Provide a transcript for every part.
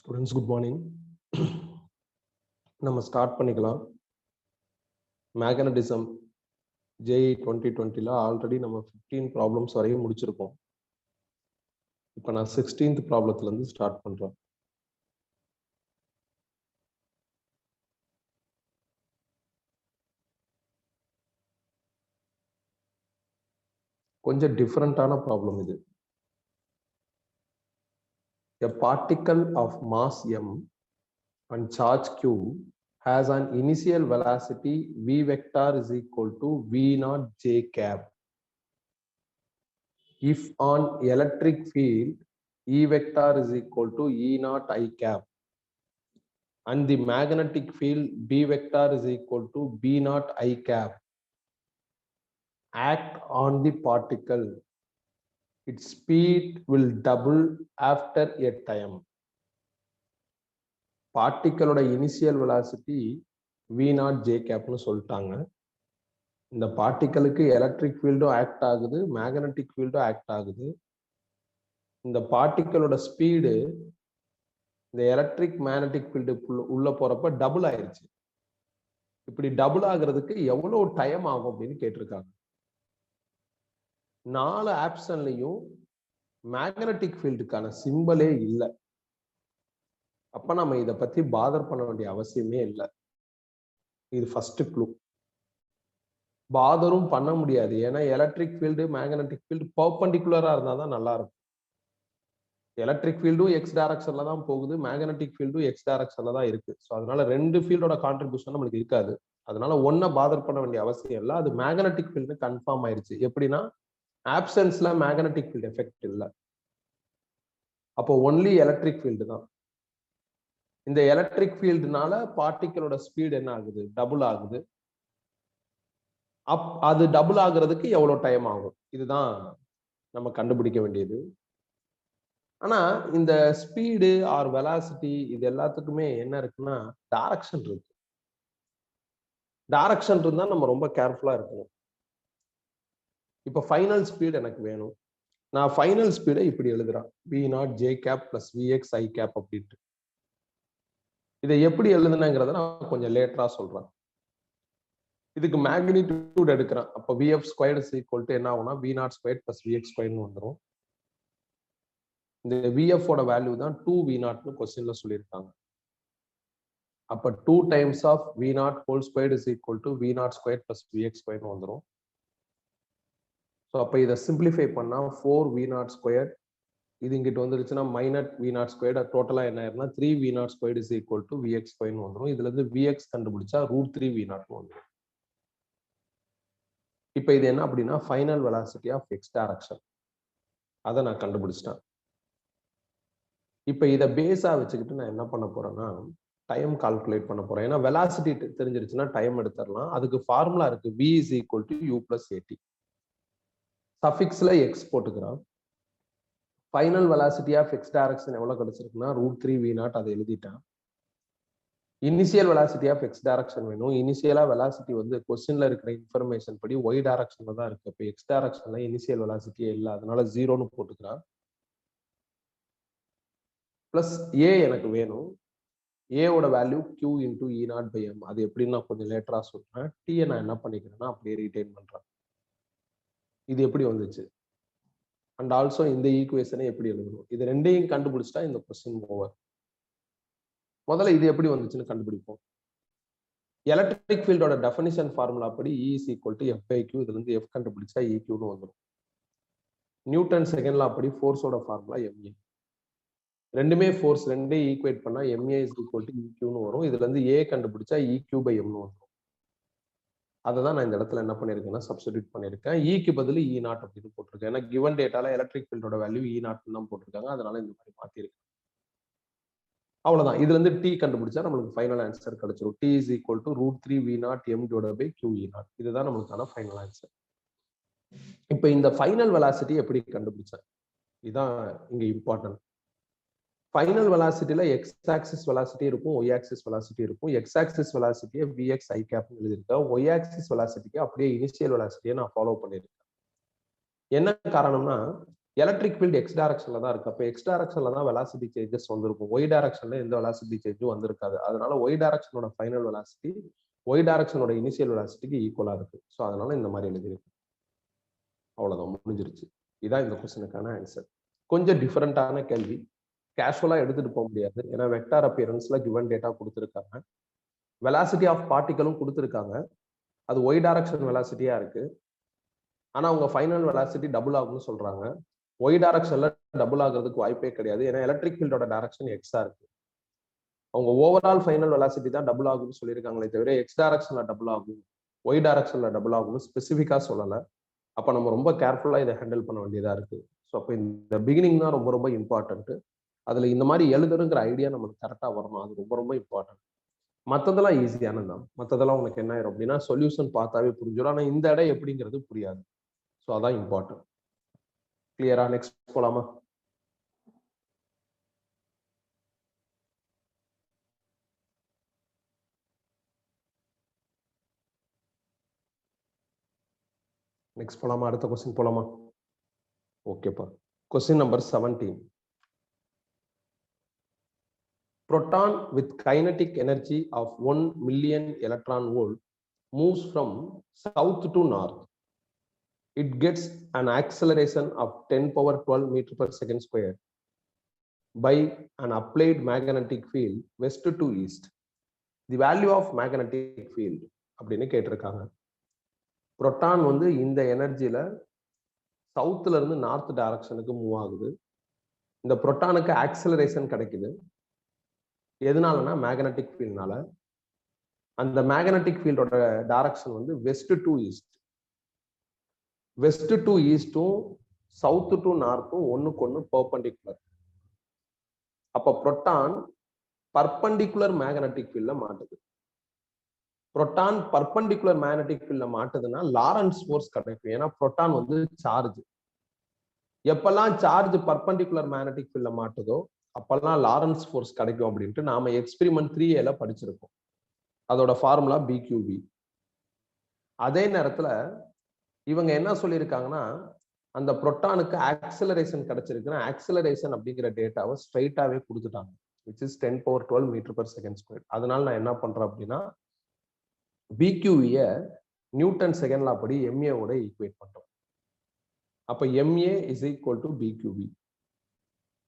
Students good morning. நம்ம start பண்ணிக்கலாம். Magnetism JEE 2020ல already நம்ம 15 ப்ராப்ளம்ஸ் வரையும் முடிச்சிருக்கோம். இப்போ நான் 16th ப்ராப்ளத்துல இருந்து ஸ்டார்ட் பண்றேன். கொஞ்சம் டிஃபரெண்டான ப்ராப்ளம் இது. A particle of mass m and charge q has an initial velocity v vector is equal to v naught j cap. If on electric field E vector is equal to E naught I cap and the magnetic field B vector is equal to B naught I cap act on the particle, its speed will double after a time. Particle oda initial velocity V naught J cap nu soltaanga. இந்த பார்ட்டிகளுக்கு electric ஃபீல்டும் act ஆகுது, magnetic ஃபீல்டும் act ஆகுது. இந்த பார்ட்டிகளோட speed இந்த electric magnetic field உள்ள போறப்ப double ஆயிருச்சு. இப்படி double ஆகுறதுக்கு எவ்வளவு டைம் ஆகும் அப்படின்னு கேட்டிருக்காங்க. 4 ஆப்ஷன்லயும் மேக்னெட்டிக் ஃபீல்டுக்கான சிம்பலே இல்லை. அப்ப நம்ம இதை பத்தி பாதர் பண்ண வேண்டிய அவசியமே இல்லை. இது ஃபர்ஸ்ட் க்ளூ. பாதரும் பண்ண முடியாது. ஏன்னா எலக்ட்ரிக் ஃபீல்டு மேக்னெட்டிக் ஃபீல்டு பர்பெண்டிகுலரா இருந்தா தான் நல்லா இருக்கும். எலக்ட்ரிக் ஃபீல்டும் எக்ஸ் டைரக்ஷன்ல தான் போகுது, மேக்னெட்டிக் ஃபீல்டும் எக்ஸ் டைரக்ஷன்ல தான் இருக்கு. ஸோ அதனால ரெண்டு ஃபீல்டோட கான்ட்ரிபியூஷன் நம்மளுக்கு இருக்காது. அதனால ஒன்ன பாதர் பண்ண வேண்டிய அவசியம் இல்லை. அது மேக்னெட்டிக் ஃபீல்டு கன்ஃபார்ம் ஆயிருச்சு. எப்படின்னா ஆப்சன்ஸ்ல மேக்னெட்டிக் ஃபீல்டு எஃபெக்ட் இல்லை. அப்போ ஒன்லி எலக்ட்ரிக் ஃபீல்டு தான். இந்த எலக்ட்ரிக் ஃபீல்டுனால பார்ட்டிகளோட ஸ்பீடு என்ன ஆகுது? டபுள் ஆகுது. அது டபுள் ஆகுறதுக்கு எவ்வளவு டைம் ஆகும்? இதுதான் நம்ம கண்டுபிடிக்க வேண்டியது. ஆனா இந்த ஸ்பீடு ஆர் வெலாசிட்டி இது எல்லாத்துக்குமே என்ன இருக்குன்னா டைரக்ஷன் இருக்கு. டைரக்ஷன் இருந்தா நம்ம ரொம்ப கேர்ஃபுல்லா இருக்கணும். இப்ப ஃபைனல் ஸ்பீடு எனக்கு வேணும். நான் ஃபைனல் ஸ்பீடை இப்படி எழுதுறேன், v naught j cap plus vx I cap அப்படின்ட்டு. இதை எப்படி எழுதுனேங்கிறத நான் கொஞ்சம் லேட்டரா சொல்றேன். இதுக்கு மேக்னிடியூட் எடுக்கிறேன். அப்ப vf squared is equal to என்ன ஆகும்னா v naught ஸ்கொயர்ட் plus vx ஸ்கொயர்ட்னு வந்துடும். இந்த vf ஓட வேல்யூ தான் 2v naught னு क्वेश्चनல சொல்லியிருக்காங்க. அப்ப 2 times of v naught whole squared is equal to v naught ஸ்கொயர்ட் plus vx ஸ்கொயர்ட்னு வந்துடும். ஸோ அப்போ இதை சிம்பிளிஃபை பண்ணா 4v naught ஸ்கொயர்ட், இது இங்கிட்ட வந்துருச்சுன்னா மைனஸ் v naught ஸ்கொயர்ட், டோட்டலா என்ன ஆயிருன்னா 3v naught squared is equal to vx ஸ்கொயர்ட்னு வந்துடும். இதுல இருந்து vx கண்டுபிடிச்சா √3v naught வந்துடும். இப்போ இது என்ன அப்படின்னா final velocity of X direction. அதை நான் கண்டுபிடிச்சிட்டேன். இப்போ இதை பேஸா வச்சுக்கிட்டு நான் என்ன பண்ண போறேன்னா டைம் கால்குலேட் பண்ண போறேன். ஏன்னா வெலாசிட்டி தெரிஞ்சிருச்சுன்னா டைம் எடுத்துடலாம். அதுக்கு ஃபார்முலா இருக்கு, v is equal to u plus at. சஃபிக்ஸ்ல எக்ஸ் போட்டுக்கிறோம். Final velocity of X direction எவ்வளவு கிடைச்சிருக்குன்னா √3v naught, அதை எழுதிட்டேன். Initial velocity of X direction வேணும். இனிஷியலா வெலாசிட்டி வந்து கொஸ்டின்ல இருக்கிற இன்ஃபர்மேஷன் படி ஒய் டைரக்ஷன்ல தான் இருக்கு. இப்போ எக்ஸ் டைரக்ஷன்ல இனிஷியல் வெலாசிட்டியே இல்லை, அதனால 0ன்னு போட்டுக்கிறேன். பிளஸ் ஏ எனக்கு வேணும். ஏவோட value q into E naught by m. அது எப்படின்னு நான் கொஞ்சம் லேட்டரா சொல்றேன். டீயை நான் என்ன பண்ணிக்கிறேன்னா அப்படியே ரீடைன் பண்றேன். இது எப்படி வந்துச்சு அண்ட் ஆல்சோ இந்த ஈக்குவேஷனை எப்படி எழுதணும், இது ரெண்டையும் கண்டுபிடிச்சிட்டா இந்த கொஸ்டின் ஓவர். முதல்ல இது எப்படி வந்துச்சுன்னு கண்டுபிடிப்போம். எலக்ட்ரிக் ஃபீல்டோட டெஃபினிஷன் ஃபார்முலா படி E is equal to F by Q. இதுல இருந்து F கண்டுபிடிச்சா EQன்னு வந்துடும். நியூட்டன் செகண்ட் லா படி ஃபோர்ஸோட ஃபார்முலா MA. ரெண்டுமே ஃபோர்ஸ், ரெண்டையும் ஈக்குவேட் பண்ணா MA is equal to EQன்னு வரும். இதுல இருந்து A கண்டுபிடிச்சா EQ by Mன்னு வந்துடும். அதை தான் நான் இந்த இடத்துல என்ன பண்ணிருக்கேன்னா சப்ஸ்டிடியூட் பண்ணிருக்கேன். ஈக்கு பதில் E naught அப்படின்னு போட்டிருக்கேன். ஏன்னா கிவன் டேட்டால எலக்ட்ரிக் ஃபீல்டோட வேல்யூ E naught தான் போட்டிருக்காங்க. அதனால இந்த மாதிரி மாத்திருக்கேன். அவ்வளவுதான். இதுல இருந்து T கண்டுபிடிச்சா நம்மளுக்கு ஃபைனல் ஆன்சர் கிடைச்சிரும். T is equal to √3v naught m divided by q E naught. இதுதான் நம்மளுக்கான ஃபைனல் ஆன்சர். இப்போ இந்த ஃபைனல் வெலாசிட்டி எப்படி கண்டுபிடிச்சேன், இதுதான் இங்க இம்பார்ட்டன்ட். ஃபைனல் வெலாசிட்டியில எக்ஸ் ஆக்சிஸ் வெலாசிட்டி இருக்கும், ஒய் ஆக்சிஸ் வெலாசிட்டி இருக்கும். எக்ஸ் ஆக்சிஸ் வெலாசிட்டியை vx I cap எழுதியிருக்கேன். ஒய் ஆக்சிஸ் வெலாசிட்டிக்கு அப்படியே இனிஷியல் வெலாசிட்டியை நான் ஃபாலோ பண்ணியிருக்கேன். என்ன காரணம்னா எலக்ட்ரிக் ஃபீல்டு எக்ஸ் டைரக்ஷன்ல தான் இருக்கு. அப்போ எக்ஸ் டைரக்ஷன்ல தான் வெலாசிட்டி சேஞ்சஸ் வந்திருக்கும். ஒய் டைரக்ஷன்ல எந்த வெலாசிட்டி சேஞ்சும் வந்திருக்காது. அதனால ஒய் டைரக்ஷனோட ஃபைனல் வெலாசிட்டி ஒய் டைரக்ஷனோட இனிஷியல் வெலாசிட்டிக்கு ஈக்குவலா இருக்கு. ஸோ அதனால இந்த மாதிரி எழுதியிருக்கு. அவ்வளவுதான், முடிஞ்சிருச்சு. இதான் இந்த கொஸ்டினுக்கான ஆன்சர். கொஞ்சம் டிஃபரெண்டான கேள்வி, கேஷுவலா எடுத்துட்டு போக முடியாது. ஏன்னா வெக்டார் அப்பியரன்ஸ்ல கிவன் டேட்டா கொடுத்துருக்காங்க, வெலாசிட்டி ஆஃப் பார்ட்டிகளும் கொடுத்துருக்காங்க. அது ஒய் டைரக்ஷன் வெலாசிட்டியா இருக்கு. ஆனா உங்க ஃபைனல் வெலாசிட்டி டபுள் ஆகும்னு சொல்றாங்க. ஒய் டைரக்ஷன்ல டபுள் ஆகிறதுக்கு வாய்ப்பே கிடையாது. ஏன்னா எலக்ட்ரிக் ஃபீல்டோட டைரக்ஷன் எக்ஸா இருக்கு. அவங்க ஓவரால் ஃபைனல் வெலாசிட்டி தான் டபுள் ஆகும்னு சொல்லியிருக்காங்களே தவிர எக்ஸ் டைரக்ஷன்ல டபுள் ஆகும், ஒய் டைரக்ஷன்ல டபுள் ஆகும்னு ஸ்பெசிஃபிக்கா சொல்லலை. அப்ப நம்ம ரொம்ப கேர்ஃபுல்லா இதை ஹேண்டில் பண்ண வேண்டியதா இருக்கு. ஸோ அப்போ இந்த பிகினிங் தான் ரொம்ப ரொம்ப இம்பார்ட்டன்ட். அதுல இந்த மாதிரி எழுதுறங்கிற ஐடியா நமக்கு கரெக்டா வரணும். அது ரொம்ப ரொம்ப இம்பார்ட்டன்ட். மற்றதெல்லாம் ஈஸியானது தான். மற்றதெல்லாம் உனக்கு என்ன ஆயிரும் அப்படின்னா சொல்யூஷன் பார்த்தாவே புரிஞ்சிடும். ஆனா இந்த இடம் எப்படிங்கிறது புரியாது. ஸோ அதான் இம்பார்ட்டன்ட். கிளியரா? நெக்ஸ்ட் போலாமா? நெக்ஸ்ட் போலாமா? அடுத்த கொஸ்டின் போலாமா? ஓகேப்பா. Question number 17. Proton with kinetic energy of 1 million electron volt moves from south to north. It gets an acceleration of 10 power 12 meter per second square by an applied magnetic field west to east. The value of magnetic field அப்படின்னு கேட்டிருக்காங்க. Proton வந்து இந்த எனர்ஜியில சவுத்துல இருந்து north டைரக்ஷனுக்கு move ஆகுது. இந்த புரோட்டானுக்கு acceleration கிடைக்குது. எதனாலனா magnetic ஃபீல்ட்னால. அந்த மேக்னெட்டிக் ஃபீல்டோட டைரக்ஷன் வந்து west to east. West to ஈஸ்டும் சவுத் டு நார்த்தும் ஒண்ணுக்கு ஒண்ணு பெர்பெண்டிகுலர். அப்ப புரோட்டான் பர்பெண்டிகுலர் மேக்னெட்டிக் ஃபீல்ட்ல மாட்டுது. புரோட்டான் பர்பெண்டிகுலர் மேக்னெட்டிக் ஃபீல்ட்ல மாட்டுதுன்னா லாரன்ஸ் ஃபோர்ஸ் கிடைக்கும். ஏன்னா புரோட்டான் வந்து சார்ஜ். எப்பெல்லாம் சார்ஜ் பர்பெண்டிகுலர் மேக்னெட்டிக் ஃபீல்ட்ல மாட்டுதோ அப்பெல்லாம் லாரன்ஸ் ஃபோர்ஸ் கிடைக்கும் அப்படின்ட்டு நாம எக்ஸ்பெரிமெண்ட் 3A படிச்சிருக்கோம். அதோட ஃபார்முலா BQV. அதே நேரத்துல இவங்க என்ன சொல்லியிருக்காங்கன்னா அந்த புரோட்டானுக்கு ஆக்சலரேஷன் கிடைச்சிருக்குன்னா ஆக்சலரேஷன் அப்படிங்கிற டேட்டாவை ஸ்ட்ரைட்டாவே கொடுத்துட்டாங்க, which is 10 power 12 meter per second square. அதனால நான் என்ன பண்றேன் அப்படின்னா BQV-ய நியூட்டன் செகண்ட் லா படி MA ஓட ஈக்குவேட் பண்றோம். அப்ப MA is equal to BQV.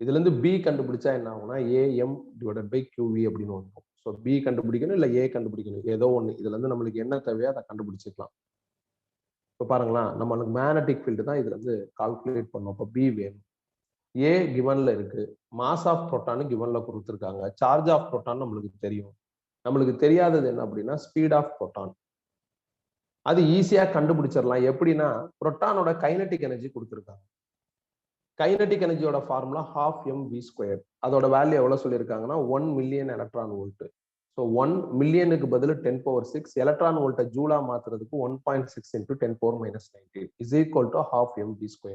இதுல இருந்து B கண்டுபிடிச்சா என்ன ஆகும்னா AM divided by QV அப்படின்னு வந்துடும். ஸோ B கண்டுபிடிக்கணும் இல்ல A கண்டுபிடிக்கணும், ஏதோ ஒண்ணு. இதுல இருந்து நம்மளுக்கு என்ன தேவையோ அதை கண்டுபிடிச்சிக்கலாம். இப்போ பாருங்களேன், நம்மளுக்கு மேக்னெட்டிக் ஃபீல்டு தான் இதுல இருந்து கால்குலேட் பண்ணோம். அப்போ B வேணும். A கிவன்ல இருக்கு, மாஸ் ஆஃப் புரோட்டான் கிவன்ல கொடுத்துருக்காங்க, சார்ஜ் ஆஃப் புரோட்டான் நம்மளுக்கு தெரியும். நம்மளுக்கு தெரியாதது என்ன அப்படின்னா ஸ்பீட் ஆஃப் புரோட்டான். அது ஈஸியா கண்டுபிடிச்சிடலாம். எப்படின்னா புரோட்டானோட கைனெட்டிக் எனர்ஜி கொடுத்துருக்காங்க. கைனெட்டிக் எனர்ஜியோட ஃபார்முலா 12 mv². அதோட வேல்யூ எவ்வளவு சொல்லியிருக்காங்கன்னா 1 மில்லியன் எலக்ட்ரான் வோல்ட். ஸோ 1 மில்லியனுக்கு பதில் 10 power 6 எலக்ட்ரான் வோல்ட்டை ஜூலா மாத்துறதுக்கு 1.6 × 10 power -19 is equal to 12 mv².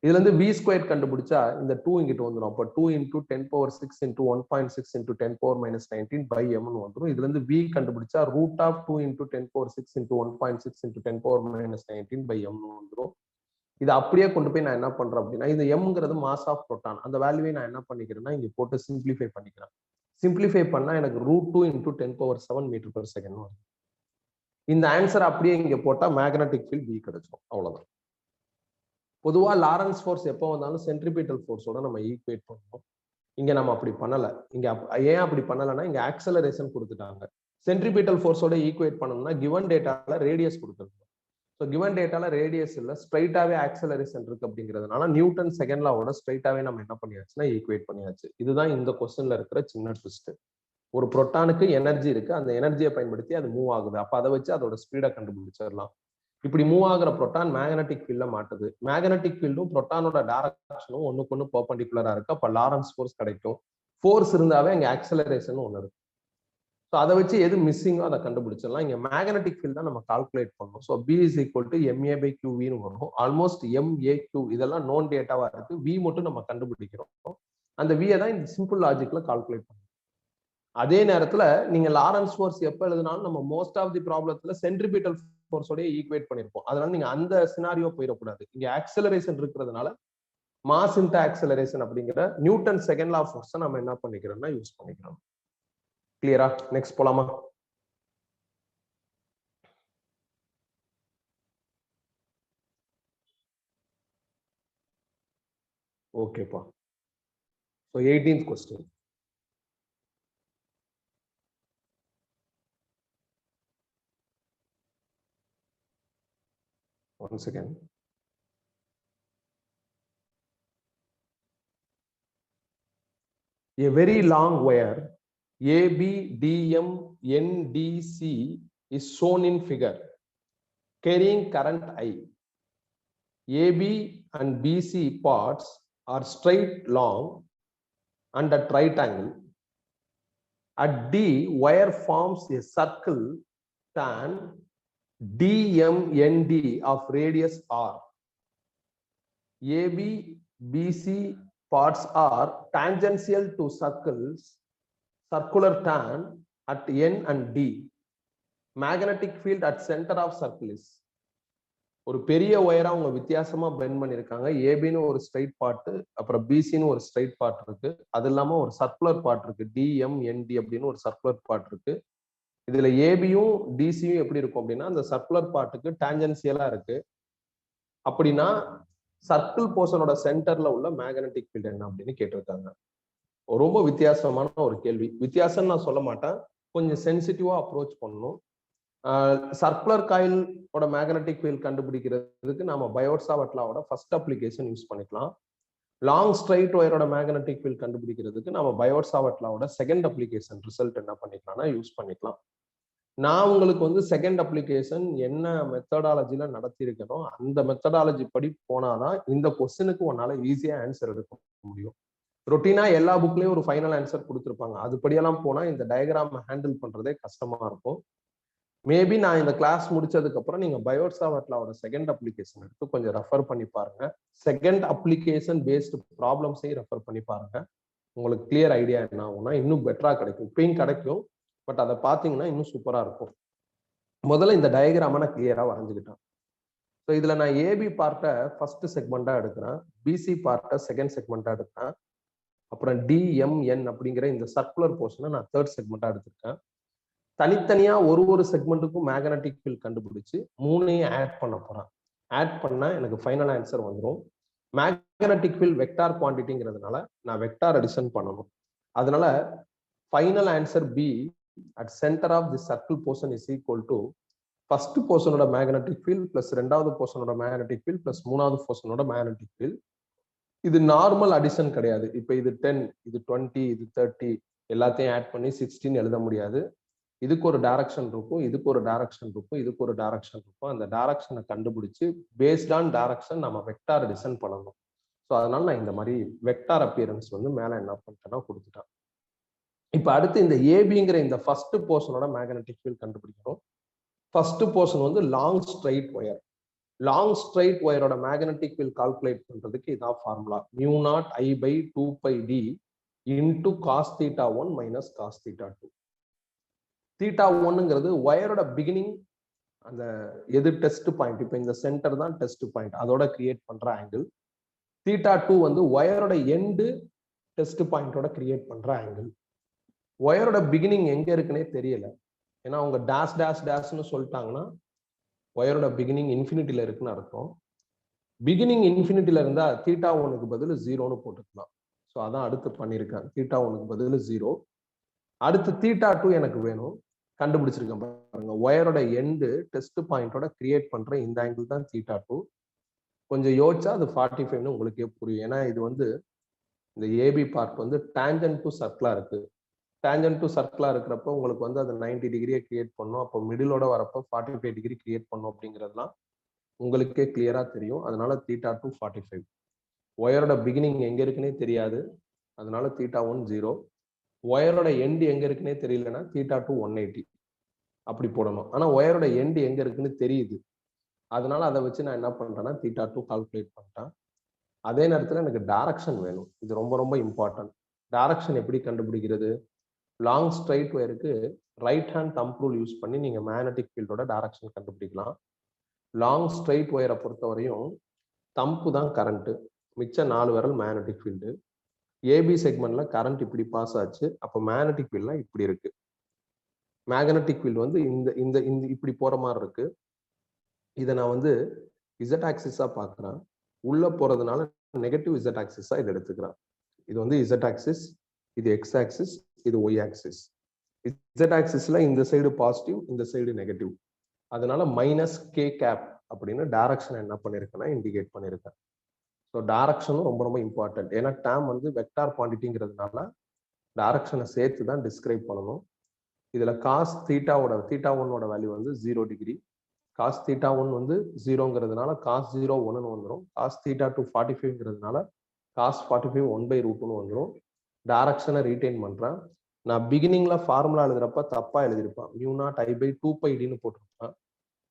இதுல இருந்து v² கண்டுபிடிச்சா இந்த 2 இங்கிட்டு வந்துடும். அப்போ 2 × 10 power 6 × 1.6 × 10 power -19 by m வந்துடும். இதுல இருந்து v கண்டுபிடிச்சா √2 × 10 power 6 × 1.6 × 10 power -19 by m வந்துடும். இது அப்படியே கொண்டு போய் நான் என்ன பண்றேன் அப்படின்னா இந்த எம்ங்கிறது மாஸ் ஆஃப் புரோட்டான். அந்த வேல்யூவை நான் என்ன பண்ணிக்கிறேன்னா இங்க போட்டு சிம்பிளிஃபை பண்ணிக்கிறேன். சிம்பிளிஃபை பண்ணா எனக்கு √2 × 10 power 7 meter per second வரும். இந்த ஆன்சர் அப்படியே இங்க போட்டா மேக்னெட்டிக் ஃபீல்ட் B கிடைச்சிடும். அவ்வளவுதான். பொதுவா லாரன்ஸ் ஃபோர்ஸ் எப்போ வந்தாலும் சென்ட்ரிபிட்டல் ஃபோர்ஸோட நம்ம ஈக்குவேட் பண்ணுவோம். இங்க நம்ம அப்படி பண்ணல. இங்க ஏன் அப்படி பண்ணலன்னா இங்க ஆக்சலரேஷன் கொடுத்துட்டாங்க. சென்ட்ரிபிட்டல் ஃபோர்ஸோட ஈக்குவேட் பண்ணணும்னா கிவன் டேட்டால ரேடியஸ் கொடுத்துருக்கோம். ஸோ கிவன் டேட்டால ரேடியஸ் இல்லை, ஸ்ட்ரைட்டாவே ஆக்சலரேஷன் இருக்கு அப்படிங்கிறதுனால நியூட்டன் செகண்ட் லாவோட ஸ்ட்ரைட்டாவே நம்ம என்ன பண்ணியாச்சுன்னா ஈக்குவேட் பண்ணியாச்சு. இதுதான் இந்த கொஸ்டின்ல இருக்கிற சின்ன ட்விஸ்ட். ஒரு புரோட்டானுக்கு எனர்ஜி இருக்கு, அந்த எனர்ஜியை பயன்படுத்தி அது மூவ் ஆகுது. அப்ப அதை வச்சு அதோட ஸ்பீடை கண்டுபிடிச்சிடலாம். இப்படி மூவ் ஆகுற புரோட்டான் மேக்னெட்டிக் ஃபீல்ட்ல மாட்டுது. மேக்னெட்டிக் ஃபீல்டும் புரோட்டானோட டைரக்ஷனும் ஒண்ணுக்கு ஒண்ணு பெர்பெண்டிகுலரா இருக்கு. அப்ப லாரன்ஸ் ஃபோர்ஸ் கிடைக்கும். ஃபோர்ஸ் இருந்தாவே அங்க ஆக்சலரேஷன் ஒண்ணு இருக்கு. ஸோ அதை வச்சு எது மிஸ்ஸிங்கோ அதை கண்டுபிடிச்சிடலாம். இங்க மேக்னெட்டிக் ஃபீல்ட் தான் நம்ம கால்குலேட் பண்ணணும். So B is equal to MA/QVன்னு வரும். ஆல்மோஸ்ட் MAQ இதெல்லாம் நோன் டேட்டாவா இருக்கு. V மட்டும் நம்ம கண்டுபிடிக்கிறோம். அந்த V தான் இந்த சிம்பிள் லாஜிக்ல கால்குலேட் பண்ணணும். அதே நேரத்துல நீங்க லாரன்ஸ் ஃபோர்ஸ் எப்ப எழுதினாலும் நம்ம மோஸ்ட் ஆஃப் தி ப்ராப்ளத்துல சென்ட்ரிபிட்டல் ஃபோர்ஸோட ஈக்குவேட் பண்ணிருப்போம். அதனால நீங்க அந்த சினாரியோ போயிடக்கூடாது. இங்க ஆக்சலரேஷன் இருக்கிறதுனால மாஸ் இன்டு ஆக்சலரேஷன் அப்படிங்கிற Newton second law of force நம்ம என்ன பண்ணிக்கிறோம்னா யூஸ் பண்ணிக்கிறோம். கிளியரா? நெக்ஸ்ட் போலாமா? ஓகேப்பா. So 18th question. Once again. A very long wire ABDMNDC is shown in figure carrying current I. AB and BC parts are straight long and at right angle. At D, wire forms a circle tan DMND of radius R. AB, BC parts are tangential to circles, circular tan at N and D. Magnetic field at center of circle is. ஒரு பெரிய ஒயரா அவங்க வித்தியாசமா bend பண்ணிருக்காங்க. ஏபின்னு ஒரு straight part, அப்புறம் பிசின்னு ஒரு straight part இருக்கு. அது இல்லாம ஒரு சர்க்குலர் பார்ட் இருக்கு, டிஎம்என்டி அப்படின்னு ஒரு சர்க்குலர் பார்ட் இருக்கு. இதுல ஏபியும் டிசியும் எப்படி இருக்கும் அப்படின்னா அந்த சர்க்குலர் பார்ட்டுக்கு டான்ஜென்சியலா இருக்கு. அப்படின்னா சர்க்கிள் போர்ஷனோட சென்டர்ல உள்ள மேக்னெட்டிக் ஃபீல்ட் என்ன அப்படின்னு கேட்டிருக்காங்க. ரொம்ப வித்தியாசமான ஒரு கேள்வி. வித்தியாசம் நான் சொல்ல மாட்டேன், கொஞ்சம் சென்சிட்டிவா அப்ரோச் பண்ணணும். சர்க்குலர் காயிலோட மேக்னெட்டிக் ஃபீல்ட் கண்டுபிடிக்கிறதுக்கு நாம பயோட்-சாவர்ட் லாவோட ஃபர்ஸ்ட் அப்ளிகேஷன் யூஸ் பண்ணிக்கலாம். லாங் ஸ்ட்ரைட் ஒயரோட மேக்னெட்டிக் ஃபீல்ட் கண்டுபிடிக்கிறதுக்கு நம்ம பயோட்-சாவர்ட் லாவோட செகண்ட் அப்ளிகேஷன் ரிசல்ட் என்ன பண்ணிக்கலாம்னா யூஸ் பண்ணிக்கலாம். நான் உங்களுக்கு வந்து செகண்ட் அப்ளிகேஷன் என்ன மெத்தடாலஜில நடத்தியிருக்கணும் அந்த மெத்தடாலஜி படி போனாதான் இந்த கொஸ்டினுக்கு உன்னால ஈஸியா ஆன்சர் எடுக்க முடியும். ரொட்டீனா எல்லா புக்லயும் ஒரு ஃபைனல் ஆன்சர் கொடுத்துருப்பாங்க, அதுபடியெல்லாம் போனா இந்த டயக்ராம் ஹேண்டில் பண்றதே கஷ்டமா இருக்கும். மேபி நான் இந்த கிளாஸ் முடிச்சதுக்கு அப்புறம் நீங்க பயோட்-சாவர்ட் லாவோட செகண்ட் அப்ளிகேஷன் எடுத்து கொஞ்சம் ரெஃபர் பண்ணி பாருங்க. செகண்ட் அப்ளிகேஷன் பேஸ்டு ப்ராப்ளம்ஸையும் ரெஃபர் பண்ணி பாருங்க. உங்களுக்கு கிளியர் ஐடியா என்ன ஆகும்னா இன்னும் பெட்டரா கிடைக்கும். இப்பயும் கிடைக்கும், பட் அதை பார்த்தீங்கன்னா இன்னும் சூப்பரா இருக்கும். முதல்ல இந்த டயக்ராம நான் கிளியரா வரைஞ்சுக்கிட்டேன். ஸோ இதுல நான் ஏபி பார்ட்டை ஃபர்ஸ்ட் செக்மெண்டா எடுக்கிறேன், பிசி பார்ட்டை செகண்ட் செக்மெண்டா எடுக்கிறேன், அப்புறம் டிஎம்என் அப்படிங்கிற இந்த சர்க்குலர் போர்ஷனை நான் தேர்ட் செக்மெண்டா எடுத்திருக்கேன். தனித்தனியா ஒரு செக்மெண்ட்டுக்கும் மேக்னெட்டிக் ஃபீல்ட் கண்டுபிடிச்சு மூணையும் ஆட் பண்ண போறேன். ஆட் பண்ணா எனக்கு ஃபைனல் ஆன்சர் வந்துடும். மேக்னெட்டிக் ஃபீல்ட் வெக்டார் குவான்டிட்டிங்கிறதுனால நான் வெக்டார் அடிஷன் பண்ணணும். அதனால final answer B at center of the circle portion is equal to first portion oda magnetic field plus ரெண்டாவது portion oda magnetic field plus மூணாவது portion oda magnetic field. இது normal addition கிடையாது. இப்போ இது 10, இது 20, இது 30 எல்லாத்தையும் ஆட் பண்ணி 16 எழுத முடியாது. இதுக்கு ஒரு டைரக்ஷன் இருக்கும், இதுக்கு ஒரு டைரக்ஷன் இருக்கும், இதுக்கு ஒரு டைரக்ஷன் இருக்கும். அந்த டைரக்ஷனை கண்டுபிடிச்சு பேஸ்ட் ஆன் டைரக்ஷன் நம்ம வெக்டார் டிசைன் பண்ணணும். ஸோ அதனால நான் இந்த மாதிரி வெக்டார் அப்பியரன்ஸ் வந்து மேலே என்ன பண்ணிட்டேன்னா கொடுத்துட்டேன். இப்போ அடுத்து இந்த ஏபிங்கிற இந்த ஃபர்ஸ்ட் போர்ஷனோட மேக்னெட்டிக் ஃபீல்ட் கண்டுபிடிக்கணும். ஃபர்ஸ்ட் போர்ஷன் வந்து long straight wire. Long straight ஒயரோட மேக்னெட்டிக் ஃபீல்ட் கால்குலேட் பண்றதுக்கு இதான் formula, μ0I/2πd into cos theta 1 minus cos theta 2. Theta 1ங்கிறது ஒயரோட பிகினிங், அந்த எது டெஸ்ட் பாயிண்ட், இப்போ இந்த சென்டர் தான் டெஸ்ட் பாயிண்ட், அதோட கிரியேட் பண்ற ஆங்கிள். தீட்டா 2 வந்து ஒயரோட எண்டு டெஸ்ட் பாயிண்டோட கிரியேட் பண்ற ஆங்கிள். ஒயரோட பிகினிங் எங்க இருக்குன்னே தெரியல, ஏன்னா அவங்க டேஷ் டேஷ் டேஷ்னு சொல்லிட்டாங்கன்னா ஒயரோட பிகினிங் இன்ஃபினிட்டில இருக்குன்னு அர்த்தம். பிகினிங் இன்ஃபினிட்டில இருந்தா தீட்டா 1க்கு பதில் 0ன்னு போட்டுக்கலாம். ஸோ அதான் அடுத்து பண்ணியிருக்கேன், தீட்டா 1க்கு பதில் 0. அடுத்து தீட்டா 2 எனக்கு வேணும், கண்டுபிடிச்சிருக்கேன் பாருங்க. ஒயரோட எண்டு டெஸ்ட் பாயிண்டோட கிரியேட் பண்ற இந்த ஆங்கிள் தான் தீட்டா 2. கொஞ்சம் யோசிச்சா அது 45ன்னு உங்களுக்கே புரியும். ஏன்னா இது வந்து இந்த ஏபி பார்ட் வந்து டான்ஜென்ட் டு சர்க்கிளா இருக்கு. டான்ஜென்ட் டு சர்க்கிளா இருக்கிறப்ப உங்களுக்கு வந்து அது 90 டிகிரியை கிரியேட் பண்ணும். அப்போ மிடிலோட வரப்போ 45 டிகிரி கிரியேட் பண்ணும் அப்படிங்கிறதுலாம் உங்களுக்கே கிளியரா தெரியும். அதனால தீட்டா 2 45. ஒயரோட பிகினிங் எங்க இருக்குன்னே தெரியாது, அதனால தீட்டா 1 0. ஒயரோட எண்டு எங்க இருக்குன்னே தெரியலன்னா தீட்டா 2 180 அப்படி போடணும். ஆனா ஒயரோட எண்டு எங்க இருக்குன்னு தெரியுது, அதனால அதை வச்சு நான் என்ன பண்றேன்னா தீட்டா 2 கால்குலேட் பண்ணிட்டேன். அதே நேரத்தில் எனக்கு டைரக்ஷன் வேணும், இது ரொம்ப ரொம்ப இம்பார்ட்டன்ட். டைரக்ஷன் எப்படி கண்டுபிடிக்கிறது? லாங் ஸ்ட்ரைட் ஒயருக்கு right hand thumb rule use பண்ணி நீங்க மேக்னெட்டிக் ஃபீல்டோட டைரக்ஷன் கண்டுபிடிக்கலாம். லாங் ஸ்ட்ரைட் ஒயரை பொறுத்தவரையும் தம்பு தான் கரண்ட், மிச்ச 4 விரல் மேக்னெட்டிக் ஃபீல்டு. ஏபி செக்மெண்ட்ல கரண்ட் இப்படி பாஸ் ஆச்சு. அப்போ மேக்னெட்டிக் ஃபீல்ட்லாம் இப்படி இருக்கு. மேக்னெட்டிக் ஃபீல்டு வந்து இந்த இந்த இந்த இப்படி போற மாதிரி இருக்கு. இதை நான் வந்து இசட் ஆக்சிஸா பார்க்குறேன். உள்ள போறதுனால நெகட்டிவ் இசட் ஆக்சிஸா இதை எடுத்துக்கிறேன். இது வந்து இசட் ஆக்சிஸ், இது எக்ஸ் ஆக்சிஸ், இது ஒய் ஆக்சிஸ். இசட் ஆக்சிஸ்ல இந்த சைடு பாசிட்டிவ், இந்த சைடு நெகட்டிவ். அதனால மைனஸ் கே கேப் அப்படின்னு டைரக்ஷன் என்ன பண்ணிருக்கேன்னா இண்டிகேட் பண்ணிருக்கேன். ஸோ டைரக்ஷனும் ரொம்ப ரொம்ப இம்பார்ட்டன்ட். ஏன்னா டேம் வந்து வெக்டார் குவான்டிட்டிங்கிறதுனால டைரக்ஷனை சேர்த்து தான் டிஸ்கிரைப் பண்ணணும். இதுல காஸ் தீட்டா ஒன்னோட வேல்யூ வந்து 0 டிகிரி. காஸ் தீட்டா 1 வந்து 0ங்கிறதுனால காஸ் 0 1ன்னு வந்துடும். காஸ் தீட்டா 2 45ங்கிறதுனால காஸ் 45 1/√ன்னு வந்துடும். டைரக்ஷனை ரீடைன் பண்றேன். நான் பிகினிங்ல ஃபார்முலா எழுதுறப்ப தப்பா எழுதிருப்பேன். μ0I/2πdன்னு போட்டிருப்பேன்.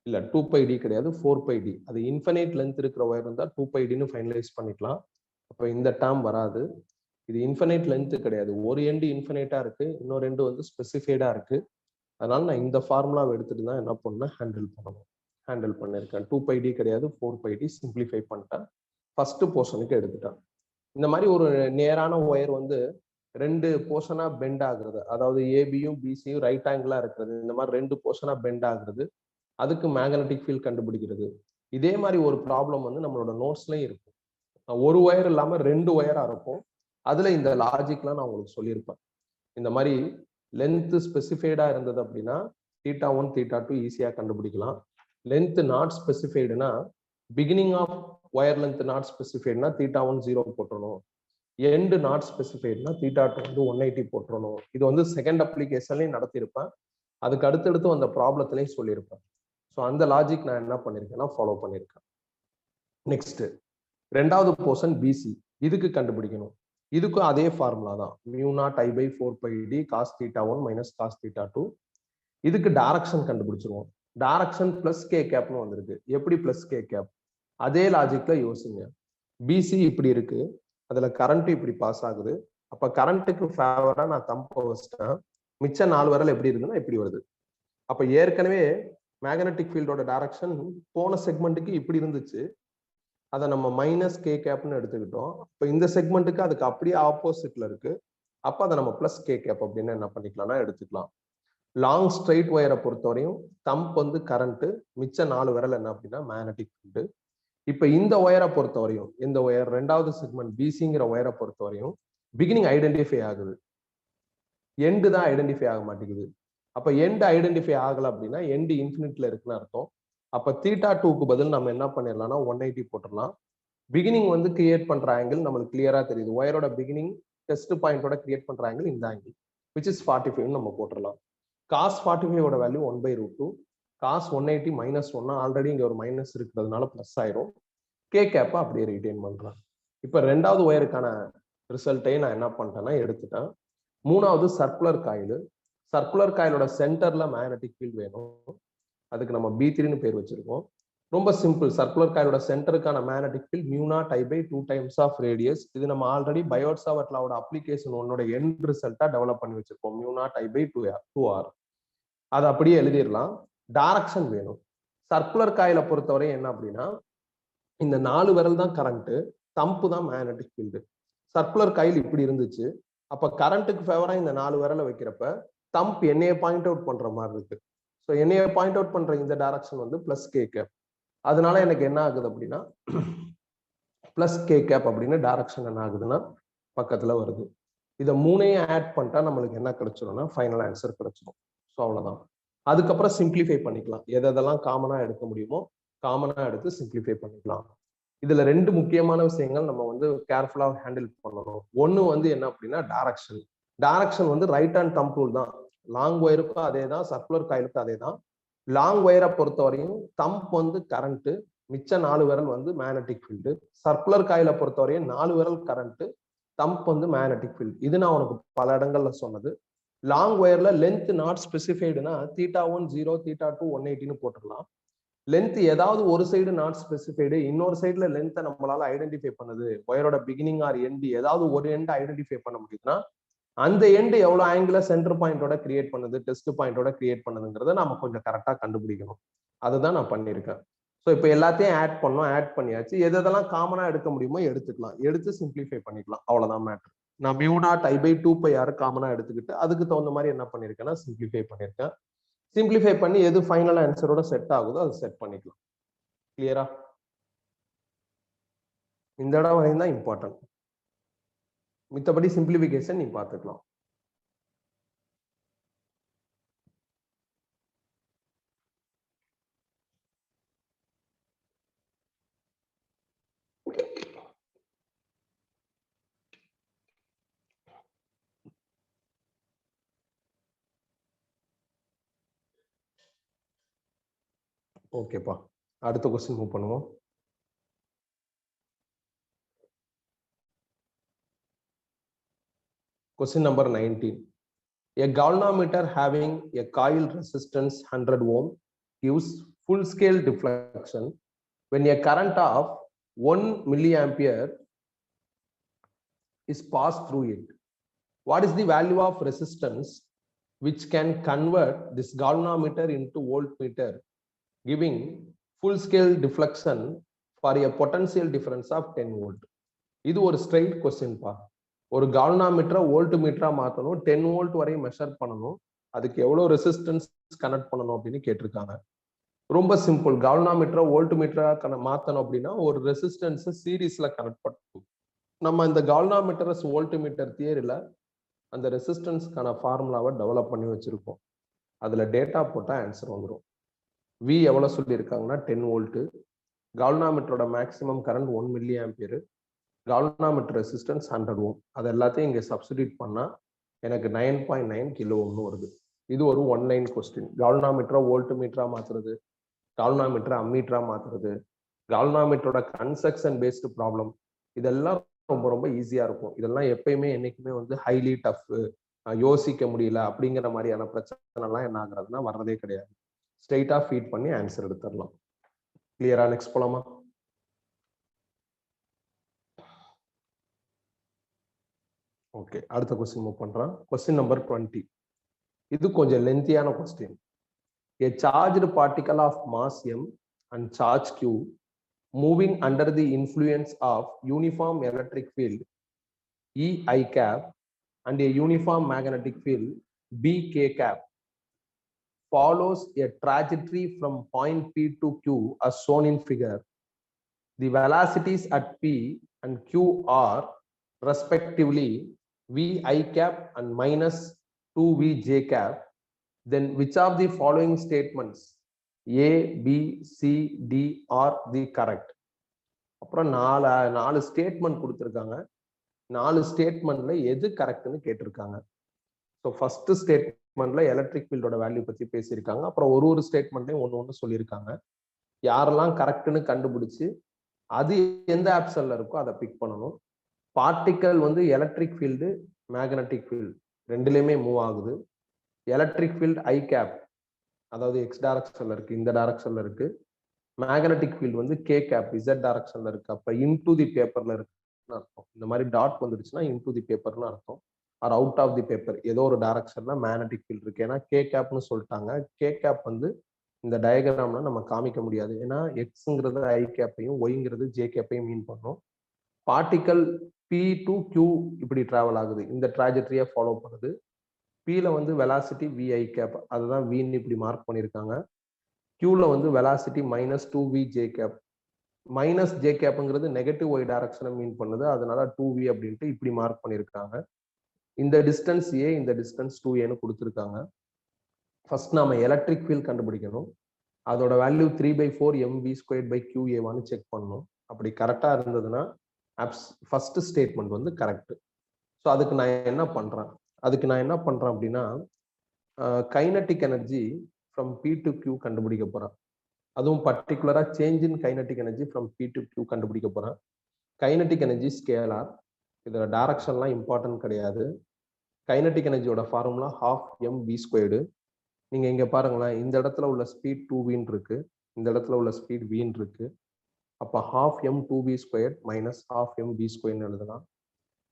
இல்ல 2πd கிடையாது, 4πd. அது இன்ஃபினைட் லென்த் இருக்கிற ஒயர் இருந்தா 2πdன்னு ஃபைனலைஸ் பண்ணிக்கலாம். அப்போ இந்த டேர்ம் வராது. இது இன்ஃபினைட் லென்த் கிடையாது. ஒரு எண்டு இன்ஃபினைட்டா இருக்கு, இன்னொரு எண்டு வந்து ஸ்பெசிஃபைடா இருக்கு. அதனால நான் இந்த ஃபார்முலாவை எடுத்துட்டு தான் என்ன பண்ணேன், ஹேண்டில் பண்ணிருக்கேன். 2πd கிடையாது, 4πd சிம்பிளிஃபை பண்ணிட்டேன். ஃபர்ஸ்ட் போர்ஷனுக்கு எடுத்துட்டேன். இந்த மாதிரி ஒரு நேரான ஒயர் வந்து 2 போர்ஷனா பெண்ட் ஆகுறது, அதாவது ஏபியும் பிசியும் ரைட் ஆங்கிளா இருக்கிறது, இந்த மாதிரி 2 போர்ஷனா பெண்ட் ஆகுறது, அதுக்கு மேக்னெட்டிக் ஃபீல்ட் கண்டுபிடிக்கிறது. இதே மாதிரி ஒரு ப்ராப்ளம் வந்து நம்மளோட நோட்ஸ்லயும் இருக்கும். ஒரு ஒயர் இல்லாம 2 ஒயரா இருக்கும். அதுல இந்த லாஜிக்லாம் நான் உங்களுக்கு சொல்லியிருப்பேன். இந்த மாதிரி லென்த் ஸ்பெசிஃபைடா இருந்தது அப்படின்னா θ1 θ2 ஈஸியா கண்டுபிடிக்கலாம். லென்த் நாட் ஸ்பெசிஃபைடுனா beginning of wire length not ஸ்பெசிஃபைடுனா θ1 0 போட்டுறணும். எண்டு நாட் ஸ்பெசிஃபைடுனா θ2 வந்து 180 போட்டுறணும். இது வந்து செகண்ட் அப்ளிகேஷன்லயும் நடத்தியிருப்பேன். அதுக்கு அடுத்தடுத்து அந்த ப்ராப்ளத்திலையும் சொல்லியிருப்பேன். ஸோ அந்த லாஜிக் நான் என்ன பண்ணியிருக்கேன்னா ஃபாலோ பண்ணியிருக்கேன். நெக்ஸ்ட் ரெண்டாவது போர்ஷன் பிசி. இதுக்கு கண்டுபிடிக்கணும். இதுக்கும் அதே ஃபார்முலா தான். μ0I/4πd cos θ1 minus cos θ2. இதுக்கு டைரக்ஷன் கண்டுபிடிச்சிருவோம். டைரக்ஷன் பிளஸ் கே கேப்னு வந்திருக்கு. எப்படி பிளஸ் கே கேப்? அதே லாஜிக்ல யோசிங்க. பிசி இப்படி இருக்கு, அதுல கரண்ட் இப்படி பாஸ் ஆகுது. அப்ப கரண்ட்டுக்கு ஃபேவரா நான் தம்ப வச்சிட்டேன். மிச்ச 4 விரல் எப்படி இருக்குன்னா இப்படி வருது. அப்ப ஏற்கனவே மேக்னெட்டிக் ஃபீல்டோட டைரக்ஷன் போன செக்மெண்ட்டுக்கு இப்படி இருந்துச்சு. அதை நம்ம மைனஸ் கே கேப்னு எடுத்துக்கிட்டோம். இப்போ இந்த செக்மெண்ட்டுக்கு அதுக்கு அப்படியே ஆப்போசிட்ல இருக்கு. அப்போ அதை நம்ம பிளஸ் கே கேப் அப்படின்னு என்ன பண்ணிக்கலாம்னா எடுத்துக்கலாம். லாங் ஸ்ட்ரைட் ஒயரை பொறுத்தவரையும் தம்ப் வந்து கரண்ட், மிச்ச 4 விரல் என்ன அப்படின்னா மேக்னெட்டிக் ஃபீல்டு. இப்போ இந்த ஒயரை பொறுத்தவரையும், இந்த ஒயர் ரெண்டாவது செக்மெண்ட் பிசிங்கிற ஒயரை பொறுத்தவரையும் பிகினிங் ஐடென்டிஃபை ஆகுது, எண்டு தான் ஐடென்டிஃபை ஆக மாட்டேங்குது. அப்ப எண்ட் ஐடென்டிஃபை ஆகல அப்படின்னா எண்டு இன்ஃபினிட்ல இருக்குன்னு அர்த்தம். அப்ப θ2க்கு பதில் நம்ம என்ன பண்ணிடலாம்னா 180 போட்டுடலாம். பிகினிங் வந்து கிரியேட் பண்ற ஆங்கிள் நம்மளுக்கு கிளியரா தெரியுது. ஒயரோட பிகினிங் டெஸ்ட் பாயிண்டோட கிரியேட் பண்ற ஆங்கிள் இந்த ஆங்கிள், விச் இஸ் 45 நம்ம போட்டுடலாம். Cos 45 value 1/√2. காஸ் 180 -1 ஆல்ரெடி இங்க ஒரு மைனஸ் இருக்கிறதுனால பிளஸ் ஆயிரும். கே கேப்பை அப்படியே ரிட்டைன் பண்றேன். இப்ப ரெண்டாவது ஒயருக்கான ரிசல்ட்டையும் நான் என்ன பண்ணிட்டேன்னா எடுத்துட்டேன். மூணாவது சர்க்குலர் காயில். சர்க்குலர் காயிலோட சென்டர்ல மேக்னெட்டிக் ஃபீல்ட் வேணும். அதுக்கு நம்ம B3ன்னு பேர் வச்சிருக்கோம். ரொம்ப சிம்பிள். சர்க்குலர் காயிலோட சென்டருக்கான magnetic field μ0I/2 times of radius. இது நம்ம ஆல்ரெடி பயோட்-சாவர்ட் லாவோட அப்ளிகேஷன் ஒன்னோட எண்ட் ரிசல்ட்டா டெவலப் பண்ணி வச்சிருக்கோம். μ0I/2r. அதை அப்படியே எழுதிடலாம். டைரக்ஷன் வேணும். சர்க்குலர் காயிலை பொறுத்தவரை என்ன அப்படின்னா இந்த 4 விரல் தான் கரண்ட், தம்பு தான் மேக்னெட்டிக் ஃபீல்டு. சர்க்குலர் காயில் இப்படி இருந்துச்சு. அப்ப கரண்ட்டுக்கு ஃபேவரா இந்த 4 விரலை வைக்கிறப்ப தம்ப் என்னைய பாயிண்ட் அவுட் பண்ற மாதிரி இருக்கு. ஸோ என்னைய பாயிண்ட் அவுட் பண்ற இந்த டைரக்ஷன் வந்து பிளஸ் கே கேப். அதனால எனக்கு என்ன ஆகுது அப்படின்னா பிளஸ் கே கேப் அப்படின்னு டைரக்ஷன் என்ன ஆகுதுன்னா பக்கத்துல வருது. இதை மூணையும் ஆட் பண்ணிட்டா நம்மளுக்கு என்ன கிடைச்சிரும்னா ஃபைனல் ஆன்சர் கிடைச்சிடும். ஸோ அவ்வளவுதான். அதுக்கப்புறம் சிம்பிளிஃபை பண்ணிக்கலாம். எதெல்லாம் காமனா எடுக்க முடியுமோ காமனா எடுத்து சிம்பிளிஃபை பண்ணிக்கலாம். இதுல 2 முக்கியமான விஷயங்கள் நம்ம வந்து கேர்ஃபுல்லா ஹேண்டில் பண்ணணும். ஒன்னு வந்து என்ன அப்படின்னா டைரக்ஷன். டைரக்ஷன் வந்து ரைட் ஹேண்ட் தம்ப் ரூல் தான். லாங் ஒயருக்கும் அதே தான், சர்க்குலர் காயிலுக்கும் அதே தான். லாங் ஒயரை பொறுத்தவரையும் தம்ப் வந்து கரண்ட், மிச்ச 4 விரல் வந்து மேக்னெட்டிக் ஃபீல்டு. சர்க்குலர் காயிலை பொறுத்தவரையும் 4 விரல் கரண்ட், தம்ப் வந்து மேக்னெட்டிக் ஃபீல்டு. இது நான் உனக்கு பல இடங்கள்ல சொன்னது. லாங் ஒயர்ல லென்த் நாட் ஸ்பெசிஃபைடுனா θ1 0, θ2 180ன்னு போட்டுடலாம். லென்த் ஏதாவது ஒரு சைடு நாட் ஸ்பெசிஃபைடு, இன்னொரு சைடுல லென்த்தை நம்மளால ஐடென்டிஃபை பண்ணுது, ஒயரோட பிகினிங் ஆர் எண்ட் ஏதாவது ஒரு எண்ட் ஐடென்டிஃபை பண்ண முடியுதுன்னா அந்த எண்ட் எவ்வளவு ஆங்கிள சென்டர் பாயிண்டோட கிரியேட் பண்ணுது, டெஸ்ட் பாயிண்டோட கிரியேட் பண்ணுதுங்கிறத நம்ம கொஞ்சம் கரெக்டா கண்டுபிடிக்கணும். அதுதான் நான் பண்ணியிருக்கேன். ஸோ இப்போ எல்லாத்தையும் ஆட் பண்ணோம், ஆட் பண்ணியாச்சு. எதெல்லாம் காமனா எடுக்க முடியுமோ எடுத்துக்கலாம், எடுத்து சிம்பிளிஃபை பண்ணிக்கலாம், அவ்வளவுதான் மேட்டர். நான் mu not I by 2πr காமனா எடுத்துக்கிட்டு அதுக்கு தகுந்த மாதிரி என்ன பண்ணிருக்கேன்னா சிம்பிளிஃபை பண்ணிருக்கேன். சிம்பிளிஃபை பண்ணி எது ஃபைனல் ஆன்சரோட செட் ஆகுதோ அது செட் பண்ணிக்கலாம். கிளியரா? இந்த இடம் வரையும் தான் இம்பார்ட்டன்ட். மித்தபடி சிம்பிளிஃபிகேஷன் நீ பார்த்துக்கலாம். ஓகேப்பா, அடுத்த கொஸ்டின் மூவ் பண்ணுவோம். Question number 19. A galvanometer having a coil resistance 100 ohm gives full scale deflection when a current of 1 milliampere is passed through it. What is the value of resistance which can convert this galvanometer into voltmeter, giving full scale deflection for a potential difference of 10 volt? இது ஒரு straight question பா. ஒரு கால்வனாமீட்டரை volt மீட்டரா மாத்தணும், 10 volt வரையும் measure பண்ணணும், அதுக்கு எவ்வளவு resistance connect பண்ணணும் அப்படின்னு கேட்டிருக்காங்க. ரொம்ப சிம்பிள். கால்வனாமீட்டரை வோல்ட் மீட்டரா மாத்தணும் அப்படின்னா ஒரு ரெசிஸ்டன்ஸ் சீரீஸ்ல கனெக்ட் பண்ணணும். நம்ம இந்த கால்வனாமீட்டர் வோல்ட் மீட்டர் தியரியில அந்த ரெசிஸ்டன்ஸ்க்கான ஃபார்முலாவை டெவலப் பண்ணி வச்சிருக்கோம். அதுல டேட்டா போட்டா ஆன்சர் வந்துடும். வி எவ்வளவு சொல்லியிருக்காங்கன்னா 10 வோல்ட், கால்வனாமீட்டரோட maximum current 1 milliampere, galvanometer resistance 100 ohm. அது எல்லாத்தையும் இங்க சப்ஸ்டிட்யூட் பண்ணா எனக்கு 9.9 கிலோ ஓம்னு வருது. இது ஒரு 1 லைன் கொஸ்டின். கால்வனாமீட்டரை வோல்ட் மீட்டரா மாத்துறது, கால்வனாமீட்டரை அம்மீட்டரா மாத்துறது, கால்வனாமீட்டரோட கன்ஸ்ட்ரக்ஷன் பேஸ்டு ப்ராப்ளம், இதெல்லாம் ரொம்ப ரொம்ப ஈஸியா இருக்கும். இதெல்லாம் எப்பயுமே என்னைக்குமே ஹைலி டஃப், யோசிக்க முடியல அப்படிங்கிற மாதிரியான பிரச்சனை எல்லாம் என்ன ஆகுறதுன்னா வர்றதே கிடையாது. ஸ்ட்ரெயிட்டா ஃபீட் பண்ணி ஆன்சர் எடுத்துடலாம். கிளியரா? நெக்ஸ்ட் போலாமா? ஓகே, அடுத்த கொஸ்டின் மூவ் பண்றேன். Question number 20. இது கொஞ்சம் லென்த்தியான question. A charged particle of mass m and charge q moving under the influence of uniform electric field E I cap and a uniform magnetic field B K cap follows a trajectory from point P to Q as shown in figure. The velocities at P and Q are respectively V I cap and minus 2 V J cap. Then which of the following statements A, B, C, D are the correct? அப்புறம் நாலு statement கொடுத்துருக்காங்க. 4 ஸ்டேட்மெண்ட்ல எது கரெக்ட்னு கேட்டிருக்காங்க. So first ஸ்டேட்மெண்ட்ல electric ஃபீல்டோட value பத்தி பேசியிருக்காங்க. அப்புறம் ஒரு ஸ்டேட்மெண்ட்லையும் ஒன்று சொல்லியிருக்காங்க. யாரெல்லாம் கரெக்ட்னு கண்டுபிடிச்சு அது எந்த ஆப்ஷன்ல இருக்கோ அதை பிக் பண்ணணும். Particle electric field, magnetic field ரெண்டுலையுமே மூவ் ஆகுது. எலக்ட்ரிக் ஃபீல்டு ஐ கேப், அதாவது எக்ஸ் டைரக்ஷன்ல இருக்கு, இந்த டைரக்ஷன்ல இருக்கு. Magnetic field k cap, z டைரக்ஷன்ல இருக்கு. அப்ப இன்டு தி பேப்பர்ல இருக்குன்னு அர்த்தம். இந்த மாதிரி டாட் வந்துடுச்சுன்னா இன்டு தி பேப்பர்னு அர்த்தம். Or out of the paper, ஏதோ ஒரு டைரக்ஷன்ல மேக்னட்டிக் ஃபீல்டு இருக்கு. ஏன்னா கே கேப்னு சொல்லிட்டாங்க. கே கேப் இந்த டயக்ராம்ல நம்ம காமிக்க முடியாது. ஏன்னா எக்ஸ்ங்கிறது ஐ கேப்பையும் ஒய்ங்கிறது ஜே கேப்பையும் மீன் பண்ணும். பார்ட்டிக்கல் பி டு கியூ இப்படி டிராவல் ஆகுது, இந்த ட்ராஜெக்டரியா ஃபாலோ பண்ணுது. பில வெலாசிட்டி விஐ கேப், அதுதான் வின்னு இப்படி மார்க் பண்ணியிருக்காங்க. கியூல velocity minus 2 v j cap. Minus j கேப்ங்கிறது நெகட்டிவ் ஒய் டைரக்ஷனை மீன் பண்ணுது, அதனால 2v அப்படின்ட்டு இப்படி மார்க் பண்ணியிருக்காங்க. இந்த டிஸ்டன்ஸ் ஏ, இந்த டிஸ்டன்ஸ் 2a கொடுத்துருக்காங்க. ஃபர்ஸ்ட் நாம எலக்ட்ரிக் ஃபீல்ட் கண்டுபிடிக்கணும். அதோட வேல்யூ 3/4 mv²/QA செக் பண்ணணும். அப்படி கரெக்டா இருந்ததுன்னா ஃபர்ஸ்ட் ஸ்டேட்மெண்ட் கரெக்ட். ஸோ அதுக்கு நான் என்ன பண்றேன் அப்படின்னா kinetic energy from p to q கண்டுபிடிக்க போறேன். அதுவும் பர்டிகுலரா change in kinetic energy from p to q கண்டுபிடிக்க போறேன். கைனட்டிக் எனர்ஜி ஸ்கேலார், இதோட டைரக்ஷன்லாம் இம்பார்ட்டன்ட் கிடையாது. கைனட்டிக் எனர்ஜியோட ஃபார்முலா 12 mv². நீங்க இங்க பாருங்களேன், இந்த இடத்துல உள்ள ஸ்பீட் 2v இருக்கு, இந்த இடத்துல உள்ள ஸ்பீட் v இருக்கு. அப்ப 12 m2v² மைனஸ் 12 mv² எழுதலாம்.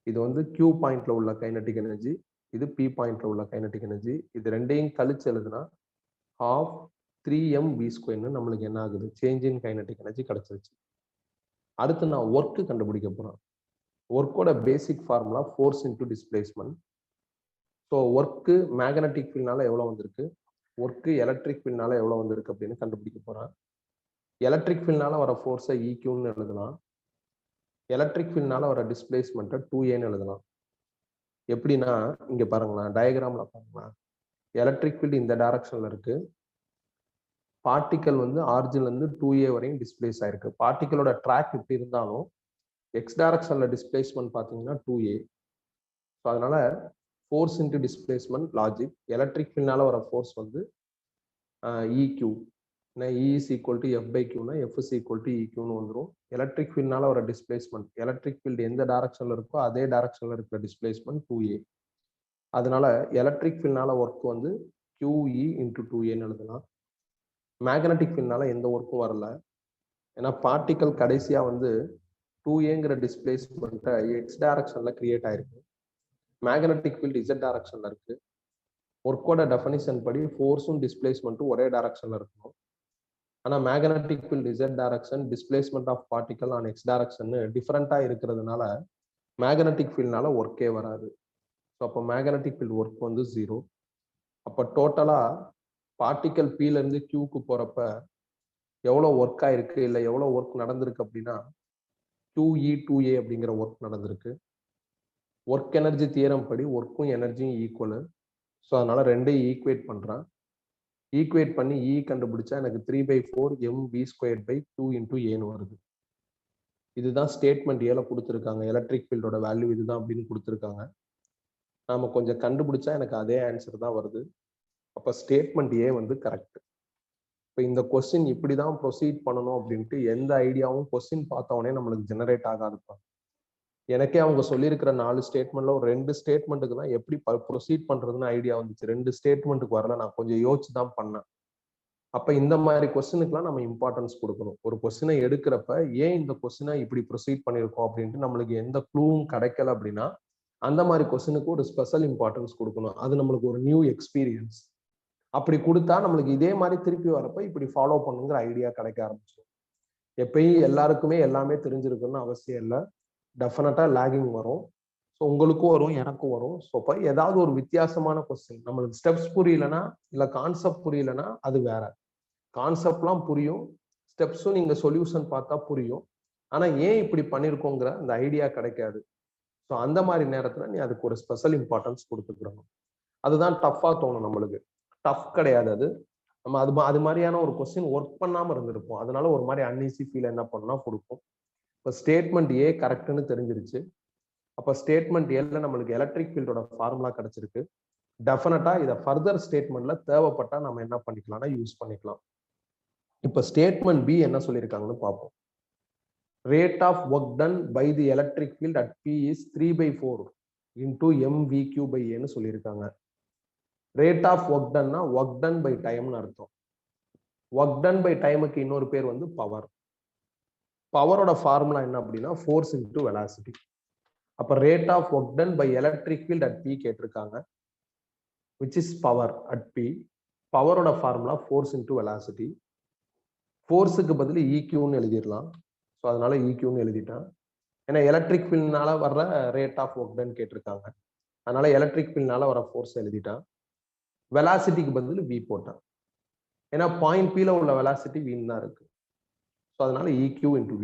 இது Q பாயிண்ட்ல உள்ள கைனட்டிக் எனர்ஜி, இது P பாயிண்ட்ல உள்ள கைனட்டிக் எனர்ஜி. இது ரெண்டையும் கழிச்சு எழுதுனா 12 3mv². நம்மளுக்கு என்ன ஆகுது? சேஞ்ச் இன் கைனடிக் எனர்ஜி கிடைச்சிருச்சு. அடுத்து நான் ஒர்க்கு கண்டுபிடிக்க போறேன். ஒர்க்கோட basic formula force into displacement. So work magnetic ஃபீல்ட்னால எவ்வளோ வந்திருக்கு, ஒர்க்கு எலக்ட்ரிக் ஃபீல்ட்னால எவ்வளோ வந்திருக்கு அப்படின்னு கண்டுபிடிக்க போறேன். எலக்ட்ரிக் ஃபீல்ட்னால வர ஃபோர்ஸை ஈக்யூன்னு எழுதலாம். எலக்ட்ரிக் ஃபீல்ட்னால வர டிஸ்பிளேஸ்மெண்ட்டை 2ஏன்னு எழுதலாம். எப்படின்னா இங்க பாருங்களேன், டயக்ராம்ல பாருங்களேன். எலக்ட்ரிக் ஃபீல்டு இந்த டைரக்ஷன்ல இருக்கு. பார்ட்டிக்கல் வந்து ஆரிஜின்ல இருந்து 2a வரையும் டிஸ்பிளேஸ் ஆயிருக்கு. பார்ட்டிக்கலோட ட்ராக் இப்படி இருந்தாலும் எக்ஸ் டைரக்ஷன்ல டிஸ்பிளேஸ்மெண்ட் பார்த்தீங்கன்னா 2a. ஸோ அதனால force into displacement logic. Electric ஃபீல்ட்னால வர ஃபோர்ஸ் வந்து EQ. E is equal to F by Q னா F is equal to EQன்னு வந்துடும். எலக்ட்ரிக் ஃபீல்ட்னால வர டிஸ்பிளேஸ்மெண்ட், எலக்ட்ரிக் ஃபீல்டு எந்த டைரக்ஷன்ல இருக்கோ அதே டைரக்ஷன்ல இருக்கிற டிஸ்பிளேஸ்மெண்ட் 2a. அதனால எலக்ட்ரிக் ஃபீல்ட்னால ஒர்க் வந்து QE இன்டு 2aன்னு எழுதலாம். மேக்னட்டிக் ஃபீல்ட்னால எந்த ஒர்க்கும் வரல. ஏன்னா பார்ட்டிக்கல் கடைசியா வந்து 2aங்கிற டிஸ்பிளேஸ்மெண்ட்டை எக்ஸ் டைரக்ஷன்ல கிரியேட் ஆயிருக்கு. மேக்னட்டிக் ஃபீல்டு இசட் டைரக்ஷன்ல இருக்கு. ஒர்க்கோட டெஃபினிஷன் படி ஃபோர்ஸும் டிஸ்பிளேஸ்மெண்ட்டும் ஒரே டைரக்ஷன்ல இருக்கணும். ஆனால் magnetic field Z direction, displacement of particle on X direction டிஃப்ரெண்டா இருக்கிறதுனால மேக்னட்டிக் ஃபீல்ட்னால ஒர்க்கே வராது. ஸோ அப்போ மேக்னட்டிக் ஃபீல்டு ஒர்க் வந்து 0. அப்போ டோட்டலா பார்ட்டிக்கல் Pல இருந்து Qக்கு போறப்ப எவ்வளோ ஒர்க் ஆயிருக்கு, இல்லை எவ்வளோ ஒர்க் நடந்திருக்கு அப்படின்னா QE2a அப்படிங்கிற ஒர்க் நடந்திருக்கு. ஒர்க் எனர்ஜி தியரம் படி ஒர்க்கும் எனர்ஜியும் ஈக்குவலு. ஸோ அதனால ரெண்டையும் ஈக்குவேட் பண்றேன். ஈக்குவேட் பண்ணி E கண்டுபிடிச்சா எனக்கு 3/4mv²/2 × aன்னு வருது. இதுதான் ஸ்டேட்மெண்ட் ஏல கொடுத்துருக்காங்க. எலக்ட்ரிக் ஃபீல்டோட வேல்யூ இதுதான் அப்படின்னு கொடுத்துருக்காங்க. நாம கொஞ்சம் கண்டுபிடிச்சா எனக்கு அதே ஆன்சர் தான் வருது. அப்ப ஸ்டேட்மெண்ட் ஏ வந்து கரெக்ட். இப்போ இந்த கொஸ்டின் இப்படிதான் ப்ரொசீட் பண்ணணும் அப்படின்ட்டு எந்த ஐடியாவும் கொஸ்டின் பார்த்தவொடனே நம்மளுக்கு ஜெனரேட் ஆகாதுப்பா. எனக்கே அவங்க சொல்லியிருக்கிற 4 ஸ்டேட்மெண்ட்ல ஒரு 2 ஸ்டேட்மெண்ட்டுக்கு தான் எப்படி ப்ரொசீட் பண்றதுன்னு ஐடியா வந்துச்சு. 2 ஸ்டேட்மெண்ட்டுக்கு வரல, நான் கொஞ்சம் யோசிச்சு தான் பண்ணேன். அப்ப இந்த மாதிரி கொஸ்டினுக்குலாம் நம்ம இம்பார்ட்டன்ஸ் கொடுக்கணும். ஒரு கொஸ்டினை எடுக்கிறப்ப ஏன் இந்த கொஸ்டினை இப்படி ப்ரொசீட் பண்ணியிருக்கோம் அப்படின்ட்டு நம்மளுக்கு எந்த க்ளூவும் கிடைக்கல அப்படின்னா அந்த மாதிரி கொஸ்டினுக்கு ஒரு ஸ்பெஷல் இம்பார்ட்டன்ஸ் கொடுக்கணும். அது நம்மளுக்கு ஒரு நியூ எக்ஸ்பீரியன்ஸ். அப்படி கொடுத்தா நம்மளுக்கு இதே மாதிரி திருப்பி வரப்ப இப்படி ஃபாலோ பண்ணுங்கிற ஐடியா கிடைக்க ஆரம்பிச்சிடும். எப்பயும் எல்லாருக்குமே எல்லாமே தெரிஞ்சிருக்குன்னு அவசியம் இல்லை. டெஃபினட்டா லேகிங் வரும். ஸோ உங்களுக்கும் வரும், எனக்கும் வரும். ஸோ இப்போ ஏதாவது ஒரு வித்தியாசமான கொஸ்டின் நம்மளுக்கு ஸ்டெப்ஸ் புரியலன்னா இல்லை கான்செப்ட் புரியலன்னா அது வேற. கான்செப்ட்லாம் புரியும், ஸ்டெப்ஸும் நீங்க சொல்யூஷன் பார்த்தா புரியும். ஆனா ஏன் இப்படி பண்ணிருக்கோங்கிற அந்த ஐடியா கிடைக்காது. ஸோ அந்த மாதிரி நேரத்துல நீ அதுக்கு ஒரு ஸ்பெஷல் இம்பார்ட்டன்ஸ் கொடுத்துக்கிறணும். அதுதான் டஃப்பா தோணும் நம்மளுக்கு. டஃப் கிடையாது அது. நம்ம அது மாதிரியான ஒரு கொஸ்டின் ஒர்க் பண்ணாம இருந்திருப்போம். அதனால ஒரு மாதிரி அன்ஈஸி ஃபீல் என்ன பண்ணா கொடுக்கும். இப்போ ஸ்டேட்மெண்ட் ஏ கரெக்ட்னு தெரிஞ்சிருச்சு. அப்போ ஸ்டேட்மெண்ட் ஏல நம்மளுக்கு எலக்ட்ரிக் ஃபீல்டோட ஃபார்முலா கிடைச்சிருக்கு. டெஃபினட்டா இதை ஃபர்தர் ஸ்டேட்மெண்ட்ல தேவைப்பட்டா நம்ம என்ன பண்ணிக்கலாம்னா யூஸ் பண்ணிக்கலாம். இப்ப ஸ்டேட்மெண்ட் பி என்ன சொல்லியிருக்காங்கன்னு பார்ப்போம். Rate of work done by the electric field at P is 3/4 × mv³/a சொல்லியிருக்காங்க. ரேட் ஆஃப் ஒர்க் டன்னா ஒர்க் டன் பை டைம்னு அர்த்தம். ஒர்க் டன் பை டைமுக்கு இன்னொரு பேர் வந்து பவர். பவரோட ஃபார்முலா என்ன அப்படின்னா ஃபோர்ஸ் இன்டு வெலாசிட்டி. அப்ப rate of work done by electric field at P கேட்டிருக்காங்க, which is power at P. பவரோட ஃபார்முலா ஃபோர்ஸ் இன்டு வெலாசிட்டி. ஃபோர்ஸுக்கு பதில் ஈக்யூன்னு எழுதிடலாம். ஸோ அதனால ஈக்யூன்னு எழுதிட்டேன். ஏன்னா எலக்ட்ரிக் ஃபீல்ட்னால வர்ற ரேட் ஆஃப் ஒர்க் டன் கேட்டிருக்காங்க. அதனால எலக்ட்ரிக் ஃபீல்ட்னால வர ஃபோர்ஸ் எழுதிட்டேன். வெலாசிட்டிக்கு பதில் வி போட்டேன். ஏன்னா பாயிண்ட் Pல உள்ள வெலாசிட்டி வின்னு தான் இருக்கு. ஸோ அதனால EQ × V.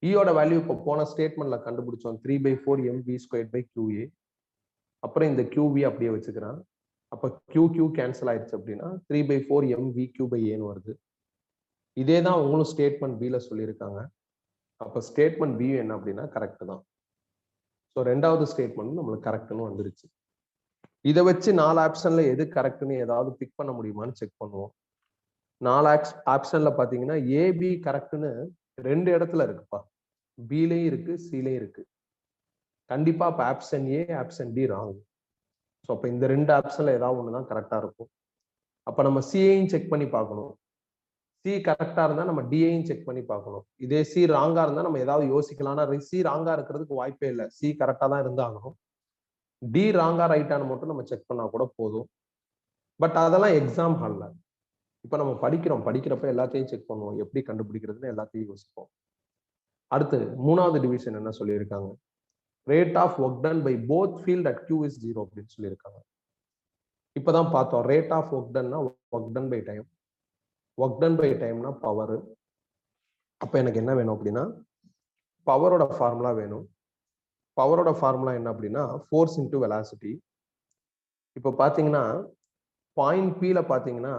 ஈயோட வேல்யூ இப்போ போன ஸ்டேட்மெண்ட்ல கண்டுபிடிச்சோம், 3/4mv²/QA. அப்புறம் இந்த QV அப்படியே வச்சுக்கிறேன். அப்போ QQ கேன்சல் ஆயிடுச்சு அப்படின்னா 3/4mv³/aன்னு வருது. இதே தான் அவங்களும் ஸ்டேட்மெண்ட் பில சொல்லியிருக்காங்க. அப்போ ஸ்டேட்மெண்ட் பி என்ன அப்படின்னா கரெக்ட் தான். ஸோ ரெண்டாவது ஸ்டேட்மெண்ட் நம்மளுக்கு கரெக்ட்னு வந்துருச்சு. இதை வச்சு 4 ஆப்ஷன்ல எது கரெக்ட்னு ஏதாவது பிக் பண்ண முடியுமான்னு செக் பண்ணுவோம். 4 ஆப்ஷன்ல பாத்தீங்கன்னா ஏபி கரெக்ட்னு 2 இடத்துல இருக்குப்பா. பிலையும் இருக்கு, சிலையும் இருக்கு. கண்டிப்பா அப்ப option A, option D wrong. So அப்ப இந்த 2 ஆப்ஷன்ல ஏதாவது ஒண்ணுதான் கரெக்டா இருக்கும். அப்ப நம்ம சியையும் செக் பண்ணி பார்க்கணும். சி கரெக்டா இருந்தா நம்ம டியையும் செக் பண்ணி பார்க்கணும். இதே சி ராங்கா இருந்தா நம்ம ஏதாவது யோசிக்கலாம். ஆனா சி ராங்கா இருக்கிறதுக்கு வாய்ப்பே இல்லை. சி கரெக்டா தான் இருந்தாகணும். டி ராங்கா ரைட்டானு மட்டும் நம்ம செக் பண்ணா கூட போதும். பட் அதெல்லாம் எக்ஸாம் ஹால்ல. இப்ப நம்ம படிக்கிறப்ப எல்லாத்தையும் செக் பண்ணுவோம், எப்படி கண்டுபிடிக்கிறதுன்னு எல்லாத்தையும் யோசிப்போம். அடுத்து 3வது டிவிஷன் என்ன சொல்லியிருக்காங்க, rate of work done by both field at Q is 0 அப்படின்னு சொல்லியிருக்காங்க. இப்பதான் பார்த்தோம், ரேட் ஆஃப் ஒர்க் டன்னா work done by time, work done by டைம்னா பவர். அப்ப எனக்கு என்ன வேணும் அப்படின்னா, பவரோட ஃபார்முலா வேணும். பவரோட ஃபார்முலா என்ன அப்படின்னா ஃபோர்ஸ் இன்டு வெலாசிட்டி. இப்போ பாத்தீங்கன்னா பாயிண்ட் P ல பாத்தீங்கன்னா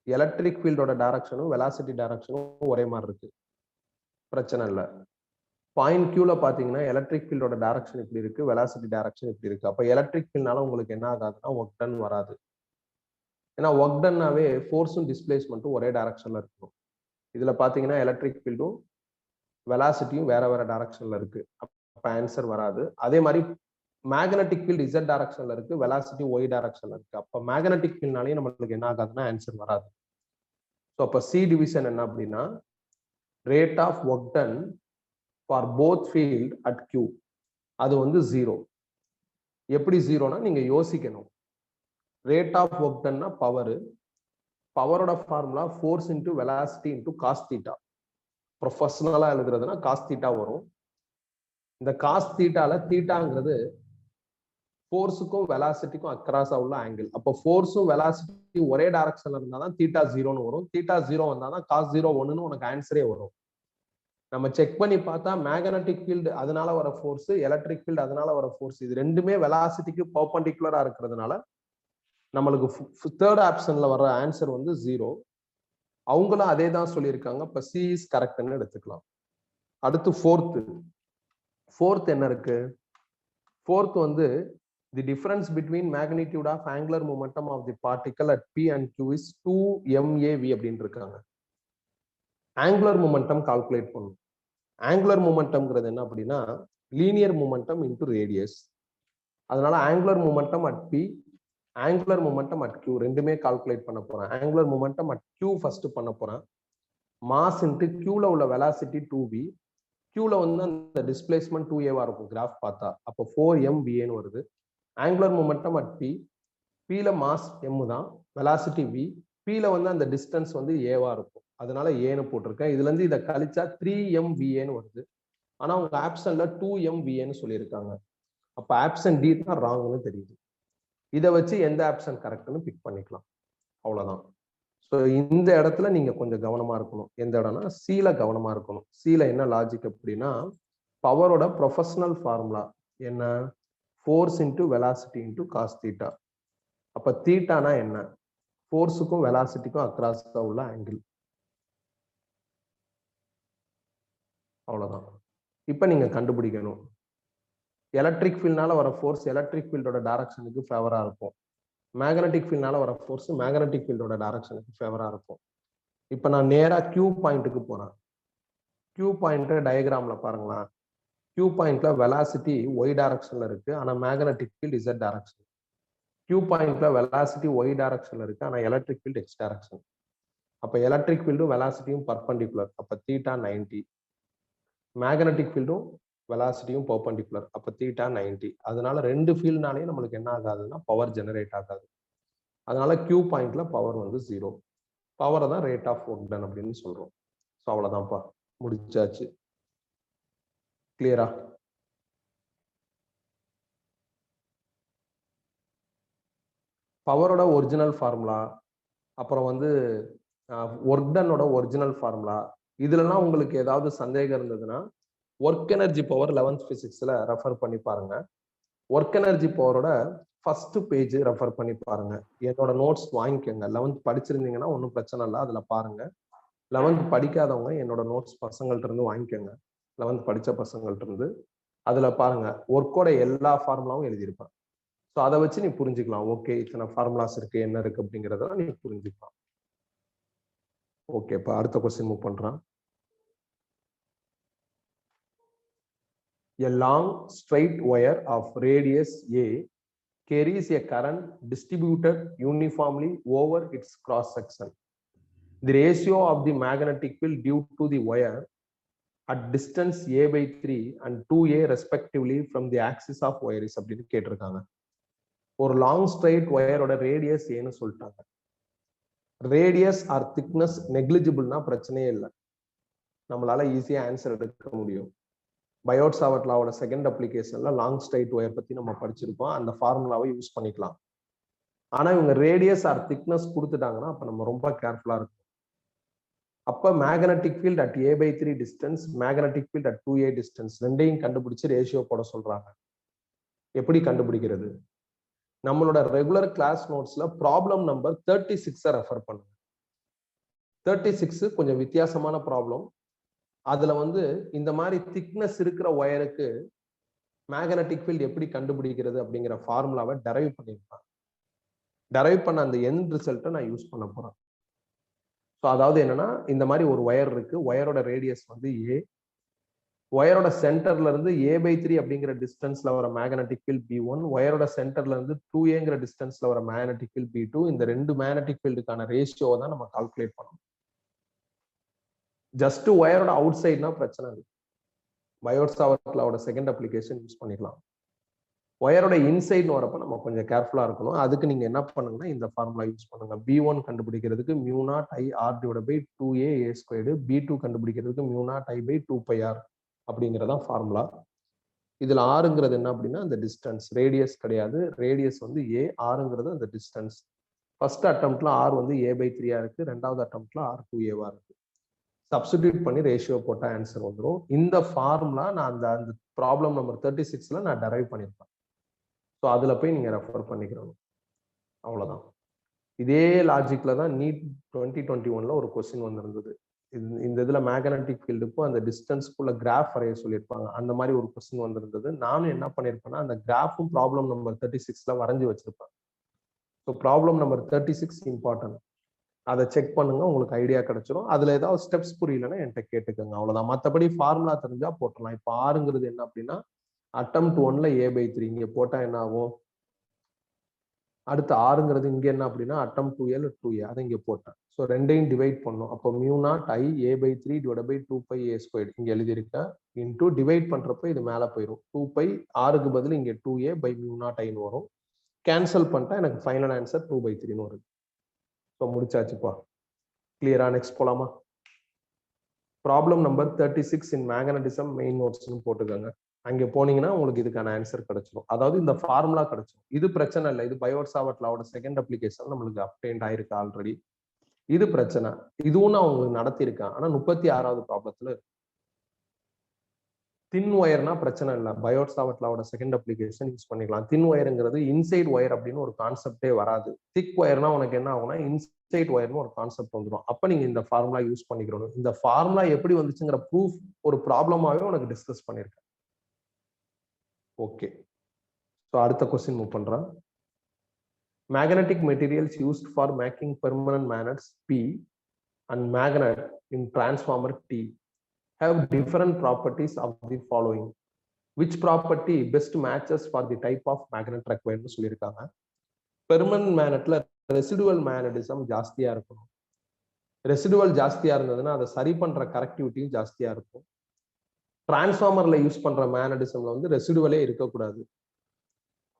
எலக்ட்ரிக் ஃபீல்டோட டைரக்ஷனும் வெலாசிட்டி டைரக்ஷனும் ஒரே மாதிரி இருக்கு, பிரச்சனை இல்லை. பாயிண்ட் Q ல பாத்தீங்கன்னா எலக்ட்ரிக் ஃபீல்டோட டைரக்ஷன் இப்படி இருக்கு, வெலாசிட்டி டைரக்ஷன் இப்படி இருக்கு. அப்ப எலக்ட்ரிக் ஃபீல்ட்னால உங்களுக்கு என்ன ஆகாதுன்னா ஒர்க் டன் வராது. ஏன்னா ஒர்க் டன்னாவே ஃபோர்ஸும் டிஸ்பிளேஸ்மெண்ட்டும் ஒரே டைரக்ஷன்ல இருக்கும். இதுல பாத்தீங்கன்னா எலக்ட்ரிக் ஃபீல்டும் வெலாசிட்டியும் வேற வேற டைரக்ஷன்ல இருக்கு, அப்ப ஆன்சர் வராது. அதே மாதிரி மேக்னெட்டிக் ஃபீல்ட் இசட் டைரக்ஷன்ல இருக்கு, வெலாசிட்டி ஒய் டைரக்ஷன்ல இருக்கு. அப்ப மேக்னெட்டிக் ஃபீல்ட்னாலேயும் நம்மளுக்கு என்ன ஆகாதுன்னா ஆன்சர் வராது. ஸோ அப்ப சி டிவிஷன் என்ன அப்படின்னா rate of work done for both field at Q அது வந்து 0. எப்படி 0னா நீங்க யோசிக்கணும். ரேட் ஆஃப் ஒர்க் டன்னா பவர், பவரோட formula force into velocity into cos theta. ப்ரொஃபஷனலா எழுதுறதுன்னா காஸ் தீட்டா வரும். இந்த காஸ் தீட்டால தீட்டாங்கிறது ஃபோர்ஸுக்கும் வெலாசிட்டிக்கும் அக்ராஸா உள்ள ஆங்கிள். அப்போ ஃபோர்ஸும் வெலாசிட்டி ஒரே டைரக்ஷன்ல இருந்தாதான் தீட்டா 0ன்னு வரும். தீட்டா 0 வந்தாதான் காஸ் 0 1ன்னு உனக்கு ஆன்சரே வரும். நம்ம செக் பண்ணி பார்த்தா மேக்னெட்டிக் ஃபீல்டு அதனால வர ஃபோர்ஸ், எலக்ட்ரிக் ஃபீல்டு அதனால வர ஃபோர்ஸ், இது ரெண்டுமே வெலாசிட்டிக்கு பெர்பெண்டிகுலரா இருக்கிறதுனால நம்மளுக்கு தேர்ட் ஆப்ஷன்ல வர ஆன்சர் வந்து 0. அவங்களும் அதே தான் சொல்லியிருக்காங்க. இப்ப சி இஸ் கரெக்ட்னு எடுத்துக்கலாம். அடுத்து ஃபோர்த் என்ன இருக்கு, ஃபோர்த் வந்து the difference between magnitude of angular momentum of the particle at P and Q is 2 MAV அப்படின்னு இருக்காங்க. ஆங்குலர் மொமெண்டம் கால்குலேட் பண்ணும். ஆங்குலர் மொமெண்டம்ங்கிறது என்ன அப்படின்னா லீனியர் மொமெண்டம் இன்டு ரேடியஸ். அதனால angular momentum at P, angular momentum at Q ரெண்டுமே calculate பண்ண போறேன். Angular momentum at Q first பண்ண போறேன். மாஸ் இன்டு Qல உள்ள வெலாசிட்டி 2v, Qல வந்து அந்த டிஸ்பிளேஸ்மெண்ட் 2a இருக்கும் கிராஃப் பார்த்தா. அப்போ 4mVன்னு வருது. ஆங்குலர் மொமெண்டம் அட் P, Pல மாஸ் m தான், வெலாசிட்டி v, Pல வந்து அந்த டிஸ்டன்ஸ் வந்து ஏவா இருக்கும், அதனால ஏன்னு போட்டிருக்கேன். இதுல இருந்து இதை கழிச்சா 3mVன்னு வருது. ஆனா உங்க ஆப்ஷன்ல 2mVன்னு சொல்லியிருக்காங்க. அப்ப ஆப்ஷன் டி தான் ராங்னு தெரியுது. இதை வச்சு எந்த ஆப்ஷன் கரெக்ட்னு பிக் பண்ணிக்கலாம், அவ்வளவுதான். ஸோ இந்த இடத்துல நீங்க கொஞ்சம் கவனமா இருக்கணும். எந்த இடம்னா சீல கவனமா இருக்கணும். சீல என்ன லாஜிக் அப்படின்னா பவரோட ப்ரொஃபஷனல் ஃபார்முலா என்ன, force into velocity into cos theta. அப்ப தீட்டானா என்ன, ஃபோர்ஸுக்கும் வெலாசிட்டிக்கும் அக்ராஸா உள்ள ஆங்கிள், அவ்வளவுதான். இப்ப நீங்க கண்டுபிடிக்கணும் எலக்ட்ரிக் ஃபீல்ட்னால வர ஃபோர்ஸ் எலக்ட்ரிக் ஃபீல்டோட டைரக்ஷனுக்கு ஃபேவரா இருக்கும், மேக்னெட்டிக் ஃபீல்ட்னால வர ஃபோர்ஸ் மேக்னெட்டிக் ஃபீல்டோட டைரக்ஷனுக்கு ஃபேவரா இருக்கும். இப்ப நான் நேரா Q பாயிண்ட்டுக்கு போறேன். Q பாயிண்ட் டயக்ராம்ல பாருங்களா, Q பாயிண்ட்ல வெலாசிட்டி ஒய் டைரக்ஷன்ல இருக்கு, ஆனா magnetic field Z direction. Q பாயிண்ட்ல வெலாசிட்டி ஒய் டைரக்ஷன்ல இருக்கு, ஆனா எலக்ட்ரிக் ஃபீல்ட் எக்ஸ் டைரக்ஷன். அப்ப எலக்ட்ரிக் ஃபீல்டும் வெலாசிட்டியும் பர்பெண்டிகுலர், அப்ப தீட்டா 90. மேக்னெட்டிக் ஃபீல்டும் வெலாசிட்டியும் பர்பெண்டிகுலர், அப்ப தீட்டா 90. அதனால ரெண்டு ஃபீல்ட்னாலேயும் நம்மளுக்கு என்ன ஆகாதுன்னா பவர் ஜெனரேட் ஆகாது. அதனால Q பாயிண்ட்ல பவர் வந்து 0. பவரை தான் ரேட் ஆஃப் ஒர்க் டன் அப்படின்னு சொல்றோம். ஸோ அவ்வளவுதான்ப்பா, முடிச்சாச்சு. கிளியரா? பவரோட ஒரிஜினல் ஃபார்முலா, அப்புறம் வந்து ஒர்க் டன்னோட ஒரிஜினல் ஃபார்முலா, இதுலலாம் உங்களுக்கு ஏதாவது சந்தேகம் இருந்ததுன்னா ஒர்க் எனர்ஜி பவர் 11th பிசிக்ஸ்ல ரெஃபர் பண்ணி பாருங்க. ஒர்க் எனர்ஜி பவரோட ஃபர்ஸ்ட் பேஜ் ரெஃபர் பண்ணி பாருங்க. என்னோட நோட்ஸ் வாங்கிக்கோங்க. 11th படிச்சிருந்தீங்கன்னா ஒன்றும் பிரச்சனை இல்லை, அதுல பாருங்க. 11th படிக்காதவங்க என்னோட நோட்ஸ் பசங்கள்ட்ட இருந்து வாங்கிக்கோங்க. 11th படிச்ச பசங்கள்ட்ட இருந்து அதுல பாருங்க, ஒர்க்கோட எல்லா ஃபார்முலாவும் எழுதியிருப்பேன். ஸோ அதை வச்சு நீ புரிஞ்சுக்கலாம், ஓகே இத்தனை ஃபார்முலாஸ் இருக்கு என்ன இருக்கு அப்படிங்கிறத நீ புரிஞ்சுக்கலாம். ஓகே, இப்போ அடுத்த கொஸ்டின் மூவ் பண்றேன். A long straight wire of radius A carries a current distributed uniformly over its cross section. The ratio of the magnetic field due to the wire at distance A/3 and 2A respectively from the axis of wire is அப்படின்னு கேட்டிருக்காங்க. ஒரு long straight ஒயரோட radius ஏன்னு சொல்லிட்டாங்க. Radius R thickness நெக்லிஜிபிள்னா பிரச்சனையே இல்லை, நம்மளால ஈஸியா answer எடுக்க முடியும். பயோட்-சாவர்ட் லாவோட செகண்ட் அப்ளிகேஷன்ல லாங் ஸ்ட்ரைட் ஒயர் பத்தி நம்ம படிச்சிருக்கோம். அந்த ஃபார்முலாவை யூஸ் பண்ணிக்கலாம். ஆனா இவங்க ரேடியஸ் ஆர் திக்னஸ் கொடுத்துட்டாங்கன்னா அப்ப நம்ம ரொம்ப கேர்ஃபுல்லா இருக்கும். அப்ப magnetic field at a/3 distance, magnetic field at 2a distance ரெண்டையும் கண்டுபிடிச்சு ரேஷியோ போட சொல்றாங்க. எப்படி கண்டுபிடிக்கிறது? நம்மளோட ரெகுலர் கிளாஸ் நோட்ஸ்ல ப்ராப்ளம் நம்பர் 36 ரெஃபர் பண்ணுங்க. 36 கொஞ்சம் வித்தியாசமான ப்ராப்ளம். அதுல வந்து இந்த மாதிரி திக்னஸ் இருக்கிற ஒயருக்கு மேக்னெட்டிக் ஃபீல்ட் எப்படி கண்டுபிடிக்கிறது அப்படிங்கிற ஃபார்முலாவை டெரைவ் பண்ணிருப்பாங்க. டெரைவ் பண்ண அந்த எண்ட் ரிசல்ட்டை நான் யூஸ் பண்ண போறேன். ஸோ அதாவது என்னன்னா, இந்த மாதிரி ஒரு ஒயர் இருக்கு, ஒயரோட ரேடியஸ் வந்து a, ஒயரோட சென்டர்ல இருந்து a/3 அப்படிங்கிற டிஸ்டன்ஸ்ல வர மேக்னெட்டிக் ஃபீல்ட் b1, ஒயரோட சென்டர்ல இருந்து 2aங்கிற டிஸ்டன்ஸ்ல வர மேக்னெட்டிக் ஃபீல்ட் b2. இந்த ரெண்டு மேக்னெட்டிக் ஃபீல்டுக்கான ரேஷியோவை தான் நம்ம கால்குலேட் பண்ணணும். ஜஸ்ட் ஒயரோட அவுட் சைட்னா பிரச்சனை இல்லை, பயோட்-சாவர்ட் லாவோட செகண்ட் அப்ளிகேஷன் யூஸ் பண்ணிக்கலாம். ஒயரோட இன்சைட்னு வரப்ப நம்ம கொஞ்சம் கேர்ஃபுல்லா இருக்கணும். அதுக்கு நீங்க என்ன பண்ணுங்கன்னா இந்த ஃபார்முலா யூஸ் பண்ணுங்க. b1 கண்டுபிடிக்கிறதுக்கு μ0I/2a², b2 கண்டுபிடிக்கிறதுக்கு μ0I/2πr அப்படிங்கிறதான் ஃபார்முலா. இதுல ஆறுங்கிறது என்ன அப்படின்னா அந்த டிஸ்டன்ஸ், ரேடியஸ் கிடையாது. ரேடியஸ் வந்து a, ஆறுங்கிறது அந்த டிஸ்டன்ஸ். ஃபர்ஸ்ட் அட்டெம்ப்ட்ல r வந்து a/3 இருக்கு, ரெண்டாவது அட்டெம்ப்ட்ல r 2a இருக்கு. சப்ஸ்டிடியூட் பண்ணி ரேஷியோ போட்டா ஆன்சர் வந்துடும். இந்த ஃபார்முலா நான் அந்த ப்ராப்ளம் நம்பர் 36ல நான் டெரைவ் பண்ணிருப்பேன். ஸோ அதுல போய் நீங்க ரெஃபர் பண்ணிக்கிறோம். அவ்வளவுதான். இதே லாஜிக்ல தான் நீட் 2021ல ஒரு கொஸ்டின் வந்திருந்தது. இந்த இதுல மேக்னெட்டிக் ஃபீல்டுக்கும் அந்த டிஸ்டன்ஸ்க்குள்ள கிராஃப் வரைய சொல்லியிருப்பாங்க. அந்த மாதிரி ஒரு கொஸ்டின் வந்திருந்தது. நானும் என்ன பண்ணிருப்பேன்னா அந்த கிராஃபும் ப்ராப்ளம் நம்பர் 36ல வரைஞ்சு வச்சிருப்பேன். So problem number 36 important. அதை செக் பண்ணுங்க, உங்களுக்கு ஐடியா கிடைச்சிடும். அதுல ஏதாவது ஸ்டெப்ஸ் புரியலன்னா என்கிட்ட கேட்டுக்கோங்க, அவ்வளவுதான். மற்றபடி ஃபார்முலா தெரிஞ்சா போட்டலாம். இப்போ ஆறுங்கிறது என்ன அப்படின்னா அட்டெம்ப்ட் 1ல a/3 இங்க போட்டா என்ன ஆகும்? அடுத்து ஆறுங்கிறது இங்க என்ன அப்படின்னா அட்டெம்ப்ட் 2a 2a, அதை இங்க போட்டேன். ஸோ ரெண்டையும் டிவைட் பண்ணணும். அப்போ μ0I/a/3/2πa² இங்க எழுதியிருக்கேன். இன்டூ டிவைட் பண்றப்ப இது மேல போயிடும். 2π, ஆறுக்கு பதில் இங்க 2a/μ0I வரும். கேன்சல் பண்ணிட்டா எனக்கு ஃபைனல் ஆன்சர் 2/3 வரும். ஸோ முடிச்சாச்சுப்பா. கிளியரா? நெக்ஸ்ட் போலாமா? ப்ராப்ளம் நம்பர் 36 இன் மேக்னடிசம் மெயின் நோட்ஸ்னு போட்டுக்கோங்க. அங்க போனீங்கன்னா உங்களுக்கு இதுக்கான ஆன்சர் கிடைச்சிடும். அதாவது இந்த ஃபார்முலா கிடைச்சிடும். இது பிரச்சனை இல்லை, இது பயோட்-சாவர்ட் லாவோட செகண்ட் அப்ளிகேஷன் நம்மளுக்கு அப்டெண்ட் ஆயிருக்கு ஆல்ரெடி. இது பிரச்சனை, இதுவும் நான் உங்களுக்கு நடத்தியிருக்கேன். ஆனா 36வது ப்ராப்ளத்துல தின் ஒயர்னா பிரச்சனை இல்லை, பயோட்-சாவர்ட் லாவோட செகண்ட் அப்ளிகேஷன் யூஸ் பண்ணிக்கலாம். தின் ஒயருங்கிறது இன்சைட் ஒயர் அப்படின்னு ஒரு கான்செப்டே வராது. திக் ஒயர்னா உனக்கு என்ன ஆகும்னா இன்சைட் ஒயர்னு ஒரு கான்செப்ட் வந்துடும். அப்ப நீங்க இந்த ஃபார்முலா யூஸ் பண்ணிக்கணும். இந்த ஃபார்முலா எப்படி வந்துச்சுங்கிற ப்ரூஃப் ஒரு ப்ராப்ளமாவே உனக்கு டிஸ்கஸ் பண்ணிருக்கேன். ஓகே, ஸோ அடுத்த கொஸ்டின் மூவ் பண்றேன். Magnetic materials used for making permanent magnets P and magnet in transformer T have different properties of the following. Which property best matches for the type of magnet required னு சொல்லியிருக்காங்க. Permanent மேக்னெட்ல residual magnetism ஜாஸ்தியா இருக்கும். Residual ஜாஸ்தியா இருந்ததுன்னா அதை சரி பண்ற கரெக்டிவிட்டியும் ஜாஸ்தியா இருக்கும். டிரான்ஸ்ஃபார்மர்ல யூஸ் பண்ற மேக்னடிசம்ல வந்து ரெசிடுவலே இருக்கக்கூடாது.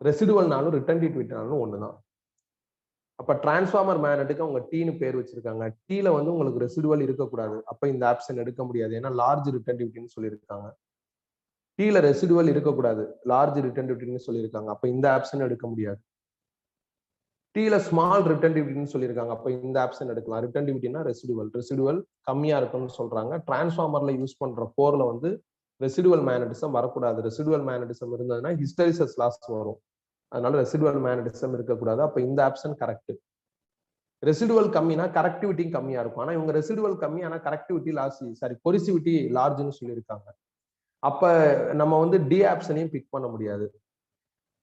ரெசிடுவல்னாலும் ரிட்டன்டிவிட்டினாலும் ஒண்ணுதான். அப்ப டிரான்ஸ்ஃபார்மர் மேக்னெட்டுக்கு அவங்க டீன்னு பேர் வச்சிருக்காங்க. டீல வந்து உங்களுக்கு ரெசிடுவல் இருக்கக்கூடாது. அப்ப இந்த ஆப்ஷன் எடுக்க முடியாது, ஏன்னா லார்ஜ் ரிட்டன்டிவிட்டின்னு சொல்லியிருக்காங்க. டீல ரெசிடுவல் இருக்கக்கூடாது, லார்ஜ் ரிட்டன்டிவிட்டின்னு சொல்லியிருக்காங்க. அப்ப இந்த ஆப்ஷன் எடுக்க முடியாது. டீல ஸ்மால் ரிட்டன்டிவிட்டின்னு சொல்லியிருக்காங்க. அப்ப இந்த ஆப்ஷன் எடுக்கலாம். ரிட்டன்டிவிட்டினா ரெசிடுவல் கம்மியா இருக்குன்னு சொல்றாங்க. டிரான்ஸ்ஃபார்மர்ல யூஸ் பண்ற கோர்ல வந்து ரெசிடுவல் மேக்னடிசம் வரக்கூடாது. ரெசிடுவல் மேக்னடிசம் இருந்ததுன்னா ஹிஸ்டெரிசிஸ் லாஸ் வரும். அதனால ரெசிடுவல் மேக்னடிசம் இருக்கக்கூடாது. அப்ப இந்த ஆப்ஷன் கரெக்ட். ரெசிடுவல் கம்மினா கரெக்டிவிட்டி கம்மியா இருக்கும். ஆனா இவங்க ரெசிடுவல் கம்மி ஆனா கரெக்டிவிட்டி கொரிசிவிட்டி லார்ஜ்னு சொல்லியிருக்காங்க. அப்ப நம்ம வந்து டி ஆப்ஷனையும் பிக் பண்ண முடியாது.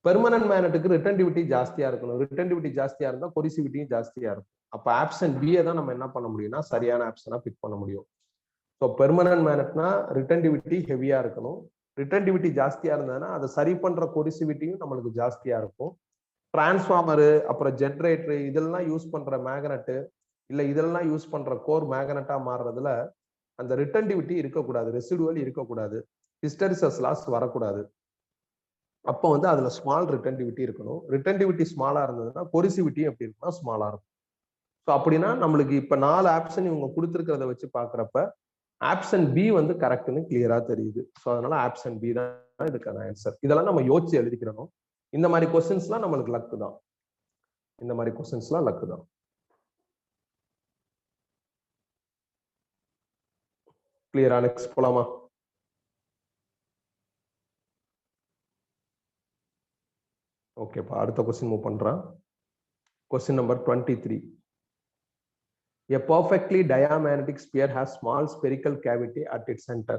பெர்மனன்ட் மேக்னெட்டுக்கு ரிட்டன்டிவிட்டி ஜாஸ்தியா இருக்கணும். ரிட்டன்டிவிட்டி ஜாஸ்தியா இருந்தா கொரிசிவிட்டியும் ஜாஸ்தியா இருக்கும். அப்ப ஆப்ஷன் பியை தான் நம்ம என்ன பண்ண முடியும்னா சரியான ஆப்ஷனா பிக் பண்ண முடியும். ஸோ பெர்மனன்ட் மேக்னெட்னா ரிட்டன்டிவிட்டி ஹெவியா இருக்கணும். ரிட்டன்டிவிட்டி ஜாஸ்தியா இருந்ததுன்னா அதை சரி பண்ற கொரிசிவிட்டியும் நம்மளுக்கு ஜாஸ்தியா இருக்கும். டிரான்ஸ்ஃபார்மரு, அப்புறம் ஜென்ரேட்டர், இதெல்லாம் யூஸ் பண்ற மேக்னெட்டு இல்ல இதெல்லாம் யூஸ் பண்ற கோர் மேக்னெட்டா மாறுறதுல அந்த ரிட்டன்டிவிட்டி இருக்கக்கூடாது, ரெசிடுவல் இருக்கக்கூடாது, ஹிஸ்டெரிசிஸ் லாஸ் வரக்கூடாது. அப்போ வந்து அதுல ஸ்மால் ரிட்டன்டிவிட்டி இருக்கணும். ரிட்டன்டிவிட்டி ஸ்மாலா இருந்ததுன்னா கொரிசிவிட்டி எப்படி இருக்குன்னா ஸ்மாலா இருக்கும். ஸோ அப்படின்னா நம்மளுக்கு இப்ப 4 ஆப்ஷன் இவங்க கொடுத்துருக்கிறத வச்சு பாக்குறப்ப ஆப்ஷன் பி வந்து கரெக்ட்னு கிளியரா தெரியுது. ஸோ அதனால ஆப்ஷன் பி தான் இதுக்கான ஆன்சர். இதெல்லாம் நம்ம யோசிச்சு எழுதிக்கிறோம். இந்த மாதிரி கொஸ்டின்ஸ்லாம் நம்மளுக்கு லக்கு தான். இந்த மாதிரி கொஸ்டின்ஸ்லாம் லக்கு தான். கிளியரா? நெக்ஸ்ட் போலாமா? ஓகேப்பா, அடுத்த கொஸ்டின் மூவ் பண்றேன். Question number 23. A perfectly diamagnetic sphere has small spherical cavity at its center,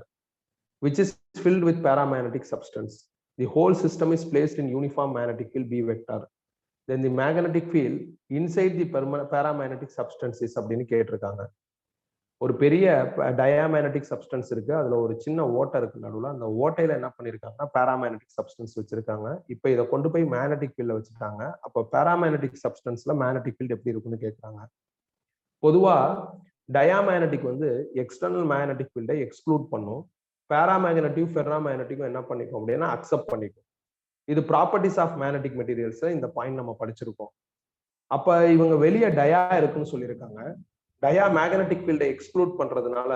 which is filled with paramagnetic substance. The whole system is placed in uniform magnetic field B vector. Then the magnetic field inside the paramagnetic substance is அப்படின்னு கேட்டிருக்காங்க. ஒரு பெரிய diamagnetic substance இருக்கு, அதுல ஒரு சின்ன ஓட்டை இருக்கு நடுவுல. அந்த ஓட்டையில என்ன பண்ணிருக்காங்கன்னா பாராமேக்னெட்டிக் சப்ஸ்டன்ஸ் வச்சிருக்காங்க. இப்ப இதை கொண்டு போய் மேக்னெட்டிக் ஃபீல்ட்ல வச்சுட்டாங்க. அப்ப பாராமேக்னெட்டிக் சப்ஸ்டன்ஸ்ல மேக்னெட்டிக் ஃபீல்ட் எப்படி இருக்குன்னு கேட்கறாங்க. பொதுவா டயாமேக்னெட்டிக் வந்து எக்ஸ்டர்னல் மேக்னெட்டிக் ஃபீல்டை எக்ஸ்க்ளூட் பண்ணும். பாராமேக்னெட்டிக் ஃபெர்ரோமேக்னெட்டிக்கும் என்ன பண்ணிக்கும் அப்படின்னா அக்செப்ட் பண்ணிக்கும். இது ப்ராப்பர்ட்டிஸ் ஆஃப் மேக்னெட்டிக் மெட்டீரியல்ஸ். இந்த பாயிண்ட் நம்ம படிச்சிருக்கோம். அப்ப இவங்க வெளியே டயா இருக்குன்னு சொல்லியிருக்காங்க. டயா மேக்னெட்டிக் ஃபீல்டை எக்ஸ்க்ளூட் பண்றதுனால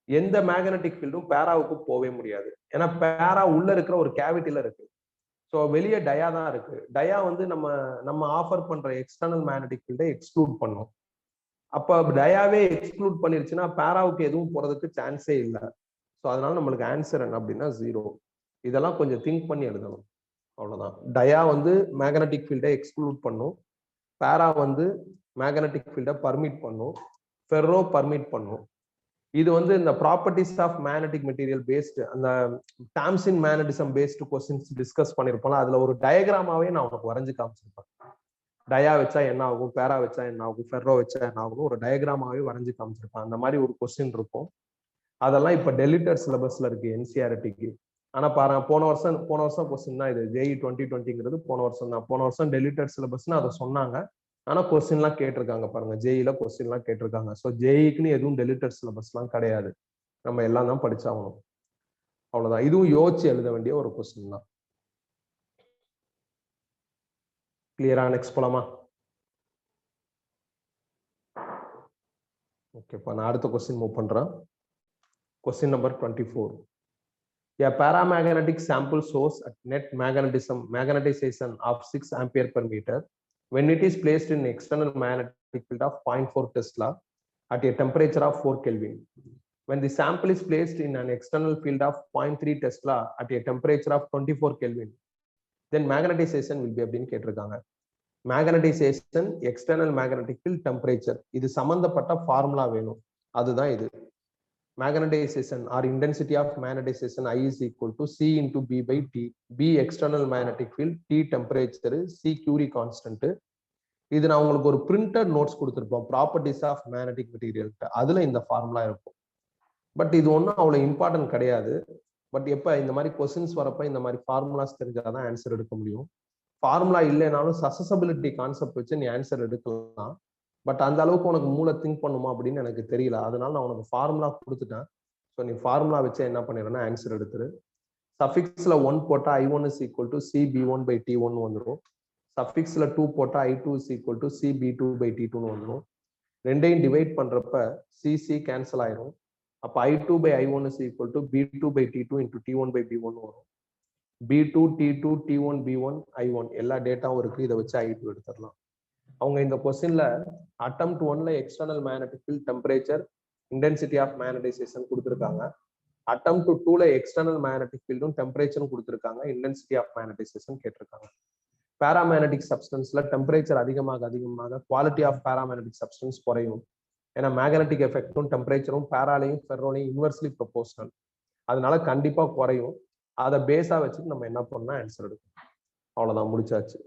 எந்த மேக்னெட்டிக் ஃபீல்டும் பேராவுக்கு போகவே முடியாது. ஏன்னா பேரா உள்ள இருக்கிற ஒரு கேவிட்டில இருக்கு. ஸோ வெளியே டயா தான் இருக்கு. டயா வந்து நம்ம ஆஃபர் பண்ற எக்ஸ்டர்னல் மேக்னெட்டிக் ஃபீல்டை எக்ஸ்க்ளூட் பண்ணும். அப்ப டயாவே எக்ஸ்க்ளூட் பண்ணிருச்சுன்னா பேராவுக்கு எதுவும் போறதுக்கு சான்ஸே இல்லை. ஸோ அதனால நம்மளுக்கு ஆன்சர் என்ன அப்படின்னா 0. இதெல்லாம் கொஞ்சம் திங்க் பண்ணி எழுதணும். அவ்வளவுதான். டயா வந்து மேக்னெட்டிக் ஃபீல்டை எக்ஸ்க்ளூட் பண்ணும். பேரா வந்து மேக்னெட்டிக் ஃபீல்டை பர்மிட் பண்ணும். ஃபெர்ரோ பர்மிட் பண்ணும். இது வந்து இந்த properties of magnetic material based, அந்த terms in magnetism based questions discuss பண்ணிருப்போம். அதுல ஒரு டயக்ராமாவே நான் உனக்கு வரைஞ்சு காமிச்சிருப்பேன். டயா வச்சா என்ன ஆகும், பேரா வச்சா என்ன ஆகும், ஃபெர்ரோ வச்சா என்ன ஆகும், ஒரு டயக்ராமாவே வரைஞ்சு காமிச்சிருப்பேன். அந்த மாதிரி ஒரு கொஸ்டின் இருக்கும். அதெல்லாம் இப்ப டெலிட்டட் சிலபஸ்ல இருக்கு என்சிஆர்டிக்கு. ஆனா பாருங்க, போன வருஷம் கொஸ்டின் தான் இது. JEE 2020ங்கிறது போன வருஷம் தான். போன வருஷம் டெலிட்டட் சிலபஸ்னு அதை சொன்னாங்க. ஆனா கொஸ்டின் எல்லாம் கேட்டிருக்காங்க பாருங்க. ஜேஇல கொஸ்டின் எல்லாம் கேட்டிருக்காங்க. ஸோ ஜேஇக்குன்னு எதுவும் டெலிட்டட் சிலபஸ் எல்லாம் கிடையாது. நம்ம எல்லாம் தான் படிச்சாகணும். அவ்வளவுதான். இதுவும் யோசிச்சு எழுத வேண்டிய ஒரு கொஸ்டின் தான். கிளியரா? நெக்ஸ்ட் போலாமா? ஓகேப்பா, நான் அடுத்த கொஸ்டின் மூவ் பண்றேன். Question number 24. A paramagnetic sample shows at net magnetization of 6 ampere per meter when it is placed in external magnetic field of 0.4 Tesla at a temperature of 4 Kelvin. When the sample is placed in an external field of 0.3 Tesla at a temperature of 24 Kelvin, then magnetization will be அப்படின்னு கேட்டிருக்காங்க. Magnetization, external magnetic field, temperature, இது சம்பந்தப்பட்ட formula வேணும். அதுதான் இது. Magnetization or intensity of magnetization I is equal to C into B by T. B external magnetic field, T temperature, C Curie constant. இது நான் உங்களுக்கு ஒரு பிரிண்டட் நோட்ஸ் கொடுத்துருப்போம், ப்ராப்பர்ட்டிஸ் ஆஃப் மேக்னெட்டிக் மெட்டீரியல். அதுல இந்த ஃபார்முலா இருக்கும். பட் இது ஒன்றும் அவ்வளவு இம்பார்ட்டன்ட் கிடையாது. பட் எப்ப இந்த மாதிரி கொஸ்டின்ஸ் வரப்ப இந்த மாதிரி ஃபார்முலாஸ் தெரிஞ்சாதான் ஆன்சர் எடுக்க முடியும். ஃபார்முலா இல்லைனாலும் சசசபிலிட்டி கான்செப்ட் வச்சு நீ ஆன்சர் எடுக்கலாம். பட் அந்த அளவுக்கு உனக்கு மூளை திங்க் பண்ணுமா அப்படின்னு எனக்கு தெரியல. அதனால நான் உனக்கு ஃபார்முலா கொடுத்துட்டேன். ஸோ நீ ஃபார்முலா வச்சு என்ன பண்ணிடுறேன்னா ஆன்சர் எடுத்துரு. சஃபிக்ஸ்ல 1 போட்டா I1 is equal to CB1 by T1 வந்துடும். சஃபிக்ஸ்ல 2 போட்டா I2 is equal to CB2 by T2 வந்துடும். ரெண்டையும் டிவைட் பண்றப்ப CC கேன்சல் ஆயிரும். அப்ப I2 by I1 is equal to B2 by T2 into T1 by B1 வரும். B2 T2 T1 B1 I1 எல்லா டேட்டாவும் இருக்கு. இதை வச்சு I2 எடுத்துடலாம். அவங்க இந்த கொஸ்டின்ல அட்டெம்ப்ட் 1ல external magnetic field, temperature, intensity of magnetisation கொடுத்துருக்காங்க. அட்டெம்ப்ட் 2ல எக்ஸ்டர்னல் மேக்னெட்டிக் ஃபீல்டும் டெம்பரேச்சரும் கொடுத்துருக்காங்க. இன்டென்சிட்டி ஆஃப் மேக்னடைசேஷன் கேட்டிருக்காங்க. பாராமேக்னெட்டிக் சப்ஸ்டன்ஸ்ல டெம்பரேச்சர் அதிகமாக குவாலிட்டி ஆஃப் பாராமேக்னெட்டிக் சப்ஸ்டன்ஸ் குறையும். ஏன்னா மேக்னெட்டிக் எஃபெக்டும் டெம்பரேச்சரும் பேராலையும் ஃபெர்ரோலையும் இன்வெர்ஸ்லி ப்ரொபோஷனல். அதனால கண்டிப்பா குறையும். அதை பேஸா வச்சுட்டு நம்ம என்ன பண்ணா ஆன்சர் எடுக்கும். அவ்வளவுதான், முடிச்சாச்சு.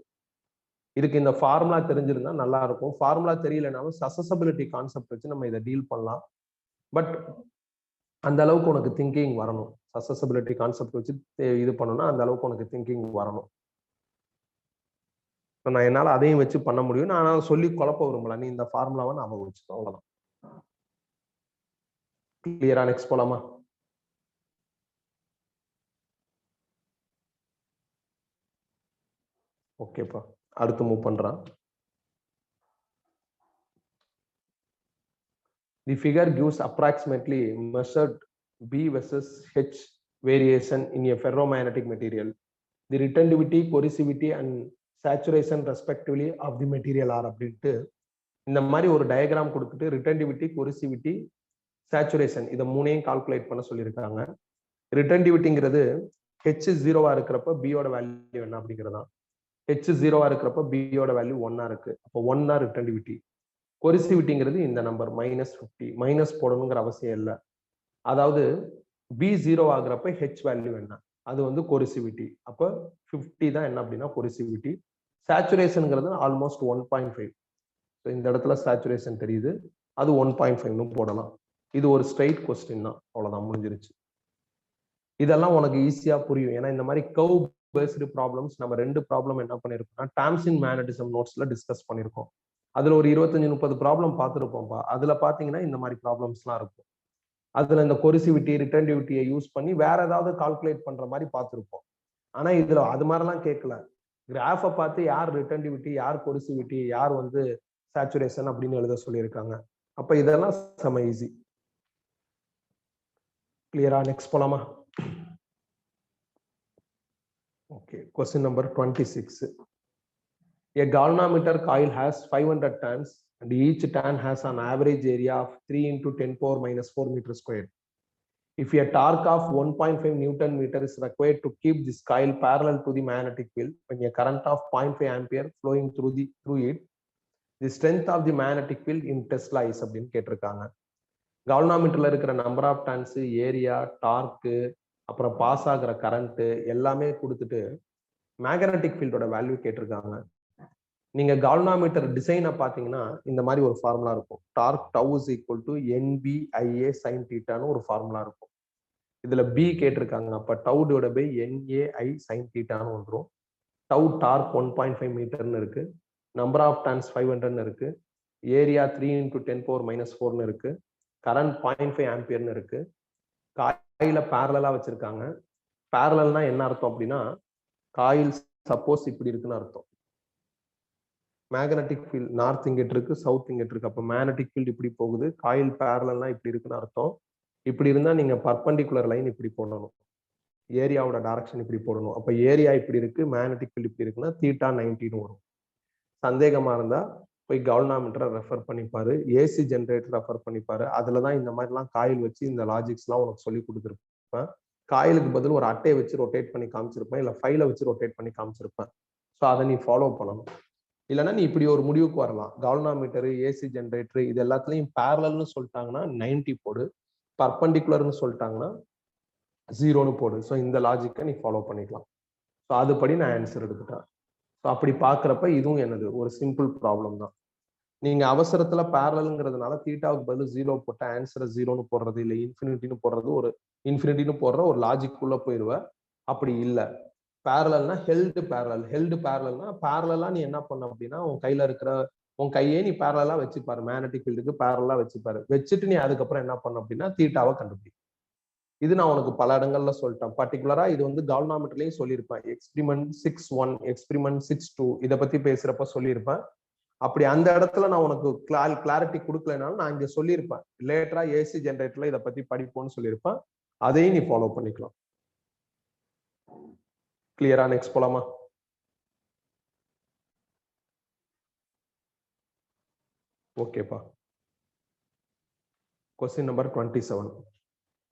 இதுக்கு இந்த ஃபார்முலா தெரிஞ்சிருந்தா நல்லா இருக்கும். ஃபார்முலா தெரியலனாலும் சசசபிலிட்டி கான்செப்ட் வச்சு நம்ம இதை டீல் பண்ணலாம். பட் அந்த அளவுக்கு உனக்கு திங்கிங் வரணும். சசசபிலிட்டி கான்செப்ட் வச்சு இது பண்ணணும்னா அந்த அளவுக்கு உனக்கு திங்கிங் வரணும். நான் என்னால அதையும் வச்சு பண்ண முடியும். நான் சொல்லி குழப்ப விரும்பல. நீ இந்த ஃபார்முலாவை ஞாபகம் வச்சுக்கோ, அவ்வளவுதான். கிளியரா? நெக்ஸ்ட் போலாமா? ஓகேப்பா, அடுத்து மூவ் பண்றான். The figure gives approximately measured B versus H variation in a ferromagnetic material. The retentivity, corrosivity and saturation respectively of the material are அப்படின்ட்டு இந்த மாதிரி ஒரு டயக்ராம் கொடுத்துட்டு ரிட்டன்டிவிட்டி, கொரிசிவிட்டி, சேச்சுரேஷன் இதை மூணையும் கால்குலேட் பண்ண சொல்லியிருக்காங்க. ரிட்டன்டிவிட்டிங்கிறது ஹெச் ஜீரோவா இருக்கிறப்ப பியோட வேல்யூ என்ன அப்படிங்கிறதா. ஹெச் ஜீரோவா இருக்கிறப்ப பியோட வேல்யூ 1 இருக்கு. அப்போ 1 தான் ரிட்டன்டிவிட்டி. கொரிசிவிட்டிங்கிறது இந்த நம்பர் -50. மைனஸ் போடணுங்கிற அவசியம் இல்லை. அதாவது பி ஜீரோ ஆகுறப்ப ஹெச் வேல்யூ என்ன, அது வந்து கொரிசிவிட்டி. அப்போ 50 தான் என்ன அப்படின்னா கொரிசிவிட்டி. சேச்சுரேஷனுங்கிறது ஆல்மோஸ்ட் 1.5. இந்த இடத்துல சேச்சுரேஷன் தெரியுது, அது 1.5ன்னு போடலாம். இது ஒரு ஸ்ட்ரைட் கொஸ்டின் தான், அவ்வளவுதான், முடிஞ்சிருச்சு. இதெல்லாம் உனக்கு ஈஸியா புரியும். ஏன்னா இந்த மாதிரி கர்வ் பேஸ்டு ப்ராப்ளம்ஸ் நம்ம 2 ப்ராப்ளம் என்ன பண்ணிருக்கோம்னா டேர்ம்ஸ் இன் மேக்னடிசம் நோட்ஸ்ல டிஸ்கஸ் பண்ணிருக்கோம். அதுல ஒரு 25-30 ப்ராப்ளம் பார்த்துருப்போம்ப்பா. அதுல பாத்தீங்கன்னா இந்த மாதிரி ப்ராப்ளம்ஸ்லாம் இருக்கும். அதுல இந்த கொரிசிவிட்டி, ரிட்டன்டிவிட்டியை யூஸ் பண்ணி வேற ஏதாவது கால்குலேட் பண்ற மாதிரி பார்த்துருப்போம். ஆனா இதுல அது மாதிரிலாம் கேட்கல. கிராஃபை பார்த்து யார் ரிட்டன்டிவிட்டி, யார் கொரிசிவிட்டி, யார் வந்து சேச்சுரேஷன் அப்படின்னு எழுத சொல்லியிருக்காங்க. அப்ப இதெல்லாம் செம ஈஸி. கிளியரா? நெக்ஸ்ட் போலாமா? Okay, question number 26. A galvanometer coil has 500 turns and each turn has an average area of 3 × 10⁻⁻⁴ meter square. If a torque of 1.5 Newton meter is required to keep this coil parallel to the magnetic field when a current of 0.5 ampere flowing through it, the strength of the magnetic field in Tesla is அப்படின்னு கேட்டிருக்காங்க. கால்வனாமீட்டர்ல இருக்கிற number of turns, area, torque, அப்புறம் pass ஆகிற current எல்லாமே கொடுத்துட்டு magnetic ஃபீல்டோட value கேட்டிருக்காங்க. நீங்க கால்வனாமீட்டர் டிசைனை பார்த்தீங்கன்னா இந்த மாதிரி ஒரு ஃபார்முலா இருக்கும். Torque tau is equal to NBIA sin தீட்டான்னு ஒரு ஃபார்முலா இருக்கும். இதுல பி கேட்டிருக்காங்க. அப்ப tau divide by NAI sin தீட்டான்னு வந்துடும். டவு டார்க் 1.5 மீட்டர்னு இருக்கு, நம்பர் ஆஃப் டர்ன்ஸ் 500ன்னு இருக்கு, ஏரியா 3 × 10⁻⁴ இருக்கு, கரண்ட் 0.5 ஆம்பியர்னு இருக்கு. காயில பேரலா வச்சிருக்காங்க. பேரலல்னா என்ன அர்த்தம் அப்படின்னா காயில் சப்போஸ் இப்படி இருக்குன்னு அர்த்தம். மேக்னெட்டிக் ஃபீல்ட் நார்த் இங்கிட்டு இருக்கு, சவுத் இங்கிட்டு இருக்கு. அப்போ மேக்னெட்டிக் ஃபீல்ட் இப்படி போகுது, காயில் பேரலல்னா இப்படி இருக்குன்னு அர்த்தம். இப்படி இருந்தா நீங்க பர்பண்டிகுலர் லைன் இப்படி போடணும், ஏரியாவோட டைரக்ஷன் இப்படி போடணும். அப்ப ஏரியா இப்படி இருக்கு, மேக்னெட்டிக் ஃபீல்ட் இப்படி இருக்குன்னா தீட்டா 90ன்னு வரும். சந்தேகமா இருந்தா போய் கால்வனாமீட்டரை ரெஃபர் பண்ணிப்பாரு, ஏசி ஜென்ரேட்டர் ரெஃபர் பண்ணிப்பாரு. அதுலதான் இந்த மாதிரிலாம் காயில் வச்சு இந்த லாஜிக்ஸ் எல்லாம் உனக்கு சொல்லி கொடுத்துருப்பேன். காயிலுக்கு பதில் ஒரு அட்டையை வச்சு ரொட்டேட் பண்ணி காமிச்சிருப்பேன், இல்ல ஃபைலை வச்சு ரொட்டேட் பண்ணி காமிச்சிருப்பேன். ஸோ அதை நீ ஃபாலோ பண்ணணும். இல்லைன்னா நீ இப்படி ஒரு முடிவுக்கு வரலாம். கால்வனாமீட்டர், ஏசி ஜென்ரேட்டர் இது எல்லாத்துலயும் பேரலல்னு சொல்லிட்டாங்கன்னா 90 போடு, பர்பண்டிகுலர்னு சொல்லிட்டாங்கன்னா 0ன்னு போடு. ஸோ இந்த லாஜிக்கை நீ ஃபாலோ பண்ணிக்கலாம். ஸோ அதுபடி நான் ஆன்சர் எடுத்துட்டேன். ஸோ அப்படி பார்க்குறப்ப இதுவும் என்னது ஒரு சிம்பிள் ப்ராப்ளம் தான். நீங்க அவசரத்துல பேரலல்ங்கிறதுனால தீட்டாவுக்கு பதில் 0 போட்ட ஆன்சரை 0ன்னு போடுறது, இல்லை இன்ஃபினிட்டின்னு போடுறது, ஒரு இன்ஃபினிட்டின்னு போடுற ஒரு லாஜிக்குள்ள போயிடுவேன். அப்படி இல்லை. பேரலல்னா ஹெல்டு பேரலல்னா பேரலா நீ என்ன பண்ண அப்படின்னா உன் கையில இருக்கிற உன் கையே நீ பேரலா வச்சுப்பாரு, மேக்னெட்டிக் ஃபீல்டுக்கு பேரலா வச்சுப்பாரு. வச்சுட்டு நீ அதுக்கப்புறம் என்ன பண்ண அப்படின்னா தீட்டாவை கண்டுபிடி. இது நான் உனக்கு பல இடங்கள்ல சொல்லிட்டேன். பர்டிகுலரா இது வந்து கால்வனாமீட்டர்லயும் சொல்லியிருப்பேன். எக்ஸ்பிரிமெண்ட் 6.1, எக்ஸ்பிரிமெண்ட் 6.2 இதை பத்தி பேசுறப்ப சொல்லியிருப்பேன். அப்படி அந்த இடத்துல நான் உனக்கு கிளாரிட்டி கொடுக்கலனாலும் நான் இங்க சொல்லியிருப்பேன். லேட்டரா ஏசி ஜென்ரேட்டர்ல இதை பத்தி படிப்போம்னு சொல்லியிருப்பேன். அதையும் நீ ஃபாலோ பண்ணிக்கலாம். கிளியரா? நெக்ஸ்ட் போலாமா? ஓகேப்பா. Question number 27.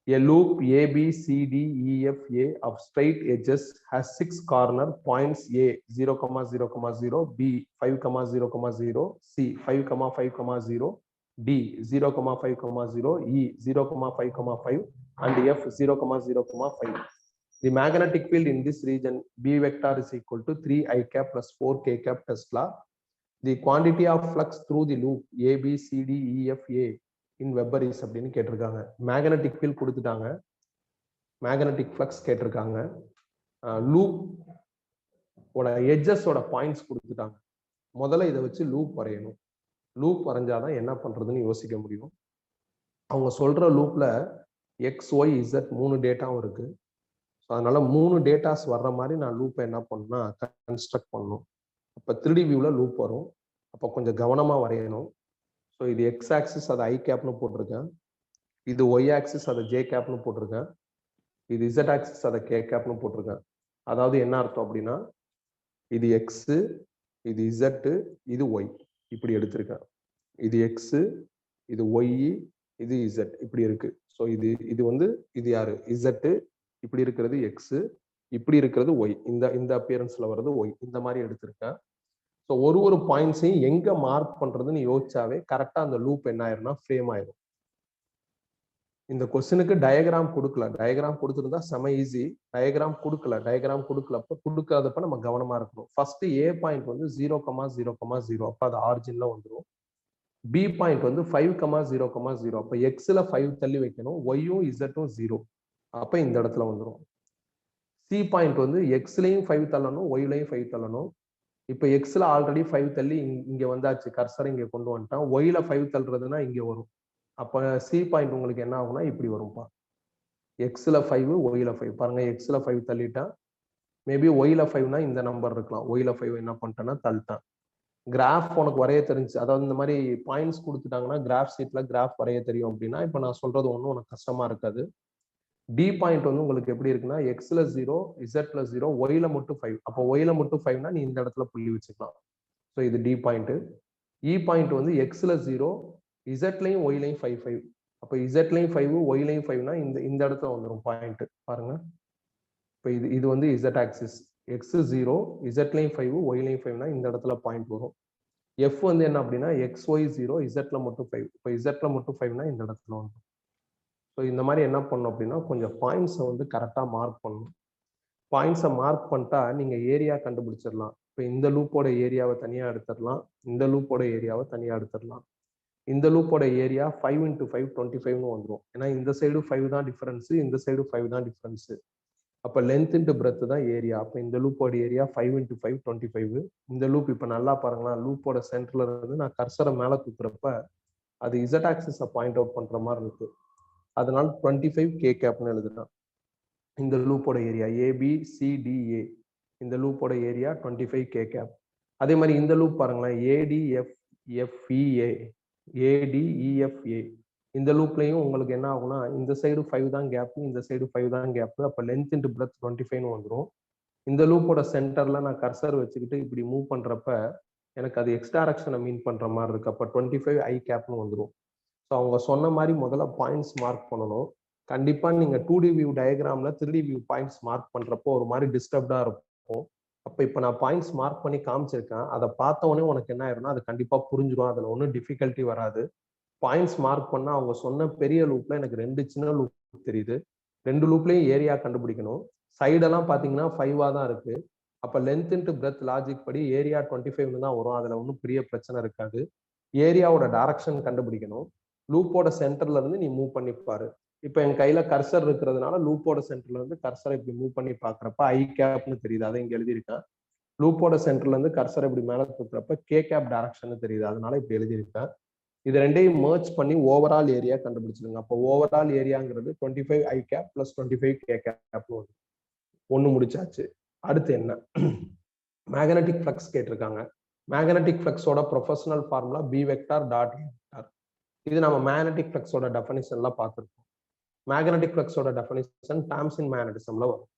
A loop ABCDEFA of straight edges has 6 corner points: A 0,0,0, B 5,0,0, C 5,5,0, D 0,5,0, E 0,5,5 and F 0,0,5. The magnetic field in this region B vector is equal to 3i cap plus 4k cap Tesla. The quantity of flux through the loop ABCDEFA in Weber is அப்படின்னு கேட்டிருக்காங்க. Magnetic field கொடுத்துட்டாங்க, magnetic flux கேட்டிருக்காங்க, loop ஓட எட்ஜஸோட points கொடுத்துட்டாங்க. முதல்ல இதை வச்சு loop வரையணும். லூப் வரைஞ்சாதான் என்ன பண்றதுன்னு யோசிக்க முடியும். அவங்க சொல்ற லூப்ல XYZ 3 டேட்டாவும் இருக்கு. அதனால 3 டேட்டாஸ் வர்ற மாதிரி நான் லூப்பை என்ன பண்ணணும்னா கன்ஸ்ட்ரக்ட் பண்ணணும். அப்ப 3D வியூல லூப் வரும். அப்ப கொஞ்சம் கவனமா வரையணும். ஸோ இது எக்ஸ் ஆக்சிஸ் அதை ஐ கேப்னு போட்டிருக்கேன், இது ஒய் ஆக்சிஸ் அதை ஜே கேப்னு போட்டிருக்கேன், இது இசட் ஆக்சிஸ் அதை கே கேப்னு போட்டிருக்கேன். அதாவது என்ன அர்த்தம் அப்படின்னா இது எக்ஸ், இது இசட், இது ஒய் இப்படி எடுத்திருக்கேன். இது எக்ஸ், இது ஒய், இது இசட் இப்படி இருக்கு. ஸோ இது இது வந்து இது யாரு இசட், இப்படி இருக்கிறது எக்ஸ், இப்படி இருக்கிறது ஒய், இந்த அப்பியரன்ஸ்ல வர்றது ஒய், இந்த மாதிரி எடுத்திருக்கேன். ஸோ ஒரு பாயிண்ட்ஸையும் எங்க மார்க் பண்றதுன்னு யோசிச்சாவே கரெக்டா அந்த லூப் என்ன ஆயிரும்னா ஃப்ரேம் ஆயிரும். இந்த கொஸ்டினுக்கு டயக்ராம் கொடுக்கல, டயக்ராம் கொடுத்துருந்தா செம ஈஸி. டயக்ராம் கொடுக்கலப்ப கொடுக்காதப்ப நம்ம கவனமா இருக்கணும். ஃபர்ஸ்ட் ஏ பாயிண்ட் வந்து 0,0,0 அப்ப அது ஆரிஜின்ல வந்துடும். பி பாயிண்ட் வந்து 5,0,0 அப்ப எக்ஸ்ல 5 தள்ளி வைக்கணும், ஒய்யும் இசட்டும் 0 அப்ப இந்த இடத்துல வந்துடும். சி பாயிண்ட் வந்து எக்ஸ்லயும் 5 தள்ளணும், ஒய்லயும் 5 தள்ளணும். இப்ப எக்ஸ்ல ஆல்ரெடி 5 தள்ளி இங்க வந்தாச்சு, கர்சர் இங்க கொண்டு வந்துட்டான். ஒய்ல 5 தள்ளுறதுன்னா இங்க வரும். அப்ப சி பாயிண்ட் உங்களுக்கு என்ன ஆகும்னா இப்படி வரும்பா, எக்ஸ்ல 5 ஒய்ல 5. பாருங்க எக்ஸ்ல 5 தள்ளிட்டா, மேபி ஒய்ல 5னா இந்த நம்பர் இருக்கலாம், ஒய்ல 5 என்ன பண்ணிட்டேன்னா தள்ளிட்டான். கிராஃப் உனக்கு வரைய தெரிஞ்சு, அதாவது இந்த மாதிரி பாயிண்ட்ஸ் கொடுத்துட்டாங்கன்னா கிராஃப் ஷீட்ல கிராஃப் வரைய தெரியும் அப்படின்னா இப்ப நான் சொல்றது ஒன்றும் உனக்கு கஷ்டமா இருக்காது. டி பாயிண்ட் வந்து உங்களுக்கு எப்படி இருக்குன்னா எக்ஸ்ல 0, இசட்ல 0, ஒய்ல மட்டும் 5. அப்போ ஒய்ல மட்டும் 5னா நீ இந்த இடத்துல புள்ளி வச்சுக்கலாம். ஸோ இது டி பாயிண்ட். இ பாயிண்ட் வந்து எக்ஸ்ல 0, இசட்லையும் ஒய்லையும் 5 5. அப்போ இசட்லையும் 5, ஒய்லையும் 5னா இந்த இடத்துல வந்துடும் பாயிண்ட். பாருங்க இப்போ இது வந்து இசட் ஆக்சிஸ், எக்ஸ் 0, இசட்லையும் 5, ஒய்லையும் 5னா இந்த இடத்துல பாயிண்ட் வரும். எஃப் வந்து என்ன அப்படின்னா எக்ஸ் ஒய் 0, இசட்ல மட்டும் 5. இப்போ இசட்ல மட்டும் 5னா இந்த இடத்துல வந்துடும். ஸோ இந்த மாதிரி என்ன பண்ணணும் அப்படின்னா கொஞ்சம் பாயிண்ட்ஸை வந்து கரெக்டாக மார்க் பண்ணணும். பாயிண்ட்ஸை மார்க் பண்ணிட்டா நீங்கள் ஏரியா கண்டுபிடிச்சிடலாம். இப்போ இந்த லூப்போட ஏரியாவை தனியாக எடுத்துடலாம், இந்த லூப்போட ஏரியாவை தனியாக எடுத்துடலாம். இந்த லூப்போட ஏரியா 5 × 5 25னு வந்துடும். ஏன்னா இந்த சைடு 5 தான் டிஃபரன்ஸ், இந்த சைடு 5 தான் டிஃபரன்ஸ். அப்போ லென்த் இன்ட்டு பிரெத் தான் ஏரியா. அப்போ இந்த லூப்போட ஏரியா 5 × 5 25. இந்த லூப் இப்போ நல்லா பாருங்களா, லூப்போட சென்டர்ல இருந்து நான் கர்சரை மேலே தூக்குறப்ப அது இசட் ஆக்சிஸை பாயிண்ட் அவுட் பண்ற மாதிரி இருக்கு. அதனால 25 கே கேப்னு எழுதுறேன். இந்த லூப்போட ஏரியா ABCDA, இந்த லூப்போட ஏரியா 25 கே கேப். அதே மாதிரி இந்த லூப் பாருங்களேன், ADFFEA, ADEFA, இந்த லூப்லையும் உங்களுக்கு என்ன ஆகும்னா இந்த சைடு 5 தான் கேப், இந்த சைடு 5 தான் கேப். அப்போ லென்த் இன்ட்டு பிரெத் 25னு வந்துடும். இந்த லூப்போட சென்டர்ல நான் கர்சர் வச்சுக்கிட்டு இப்படி மூவ் பண்றப்ப எனக்கு அது எக்ஸ் டைரக்ஷனை மீன் பண்ற மாதிரி இருக்கு. அப்போ 25 ஐ கேப்னு வந்துடும். ஸோ அவங்க சொன்ன மாதிரி முதல்ல பாயிண்ட்ஸ் மார்க் பண்ணணும். கண்டிப்பா நீங்க 2D வியூ டயக்ராம்ல 3D வியூ பாயிண்ட்ஸ் மார்க் பண்றப்போ ஒரு மாதிரி டிஸ்டர்ப்டா இருக்கும். அப்ப இப்ப நான் பாயிண்ட்ஸ் மார்க் பண்ணி காமிச்சிருக்கேன், அதை பார்த்த உடனே உனக்கு என்ன ஆயிரும்னா அது கண்டிப்பா புரிஞ்சிடும், அதுல ஒன்றும் டிஃபிகல்ட்டி வராது. பாயிண்ட்ஸ் மார்க் பண்ணா அவங்க சொன்ன பெரிய லூப்ல எனக்கு 2 சின்ன லூப் தெரியுது, 2 லூப்லயும் ஏரியா கண்டுபிடிக்கணும். சைடெல்லாம் பாத்தீங்கன்னா 5ஆ தான் இருக்கு. அப்ப லென்த் இன்ட்டு பிரெத் லாஜிக் படி ஏரியா 25னு தான் வரும், அதுல ஒன்றும் பெரிய பிரச்சனை இருக்காது. ஏரியாவோட டைரக்ஷன் கண்டுபிடிக்கணும். லூப்போட சென்டர்ல இருந்து நீ மூவ் பண்ணி பாரு. இப்ப என் கையில கர்சர் இருக்கிறதுனால லூப்போட சென்டர்ல இருந்து கர்சரை இப்படி மூவ் பண்ணி பாக்குறப்ப ஐ கேப்னு தெரியுது, அதை இங்க எழுதியிருக்கேன். லூப்போட சென்டர்ல இருந்து கர்சர் இப்படி மேல தூக்குறப்ப கே கேப் டைரக்ஷன் தெரியுது, அதனால இப்படி எழுதியிருக்கேன். இது ரெண்டையும் மர்ஜ் பண்ணி ஓவரால் ஏரியா கண்டுபிடிச்சிருங்க. அப்போ ஓவரால் ஏரியாங்கிறது 25 i cap plus 25 k cap ஒண்ணு முடிச்சாச்சு. அடுத்து என்ன, மேக்னெட்டிக் ஃப்ளக்ஸ் கேட்டிருக்காங்க. மேக்னெட்டிக் ஃப்ளக்ஸோட professional formula b vector dot a vector. இது நம்ம மேக்னெட்டிக் ஃப்ளக்ஸோட டெஃபினிஷன்ல பார்த்துருக்கோம். மேக்னெட்டிக் ஃப்ளக்ஸோட டெஃபினிஷன் டேர்ம்ஸ் இன் மேக்னட்டிசம்ல வரும்.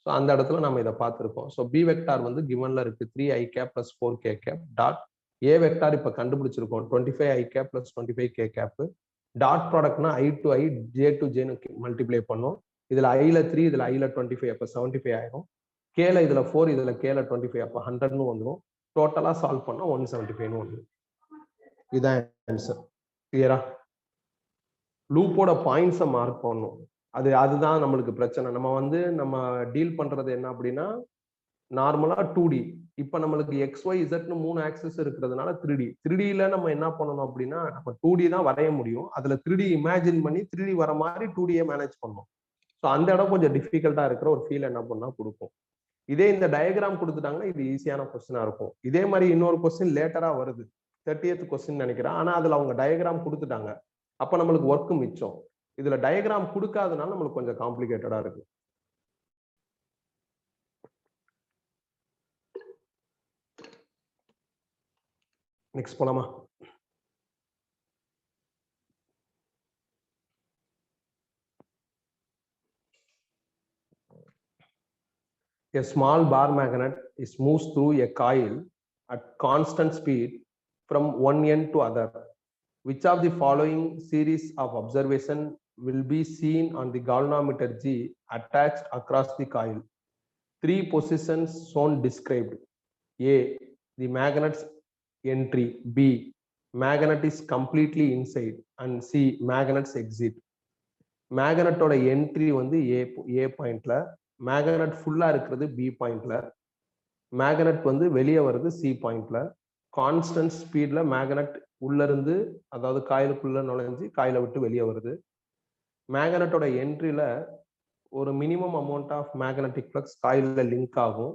ஸோ அந்த இடத்துல நம்ம இதை பார்த்துருக்கோம். ஸோ பி வெக்டார் வந்து கிவன்ல இருக்கு 3 i cap plus 4 k cap dot a vector இப்போ கண்டுபிடிச்சிருக்கோம் 25 i cap plus 25 k cap. Dot ப்ராடக்ட்னா i to i j to ஜேன்னு மல்டிப்ளை பண்ணும். இதுல ஐல 3, இதுல ஐல 25, அப்போ 75 ஆயிரும். கேல இதுல 4, இதுல கேல 25, அப்போ 100ன்னு வந்துடும். டோட்டலா சால்வ் பண்ணா 175ன்னு வந்துடும். இதான் ஆன்சர். கிளியரா? லூப்போட பாயிண்ட்ஸை மார்க் பண்ணணும். அதுதான் நம்மளுக்கு பிரச்சனை. நம்ம டீல் பண்றது என்ன அப்படின்னா நார்மலா 2D. இப்ப நம்மளுக்கு XY Zன்னு 3 ஆக்சிஸ் இருக்கிறதுனால 3D. 3Dல நம்ம என்ன பண்ணணும் அப்படின்னா நம்ம 2D தான் வரைய முடியும், அதுல 3D இமேஜின் பண்ணி 3D வர மாதிரி 2Dயை மேனேஜ் பண்ணணும். ஸோ அந்த இடம் கொஞ்சம் டிஃபிகல்ட்டா இருக்கிற ஒரு ஃபீல் என்ன பண்ணா கொடுக்கும். இதே இந்த டயக்ராம் கொடுத்துட்டாங்கன்னா இது ஈஸியான கொஸ்டினா இருக்கும். இதே மாதிரி இன்னொரு கொஸ்டின் லேட்டரா வருது, 30th கொஸ்டின் நினைக்கிறேன். ஆனா அதுல அவங்க டயக்ராம் கொடுத்துட்டாங்க, அப்ப நம்மளுக்கு ஒர்க் மிச்சம். இதுல டயக்ராம் கொடுக்காதனால நம்மளுக்கு கொஞ்சம் காம்ப்ளிகேட்டடா இருக்கு. நெக்ஸ்ட் போலாமா? A small bar magnet is moves through a coil at constant speed from one end to other. Which of the following series of observation will be seen on the galvanometer G attached across the coil? Three positions shown described. A, the magnet's entry. B, magnet is completely inside. And C, magnet's exit. மேக்னட்டோட entry வந்து a பாயிண்ட்ல, magnet ஃபுல்லா இருக்கிறது B பாயிண்ட்ல, magnet வந்து வெளியே வருது C பாயிண்ட்ல. கான்ஸ்டன்ட் ஸ்பீட்ல மேக்னட் உள்ள இருந்து, அதாவது காயிலுக்குள்ள நுழைஞ்சு காயில விட்டு வெளியே வருது. மேக்னட்டோட என்ட்ரியில ஒரு minimum amount of magnetic flux காயில லிங்க் ஆகும்.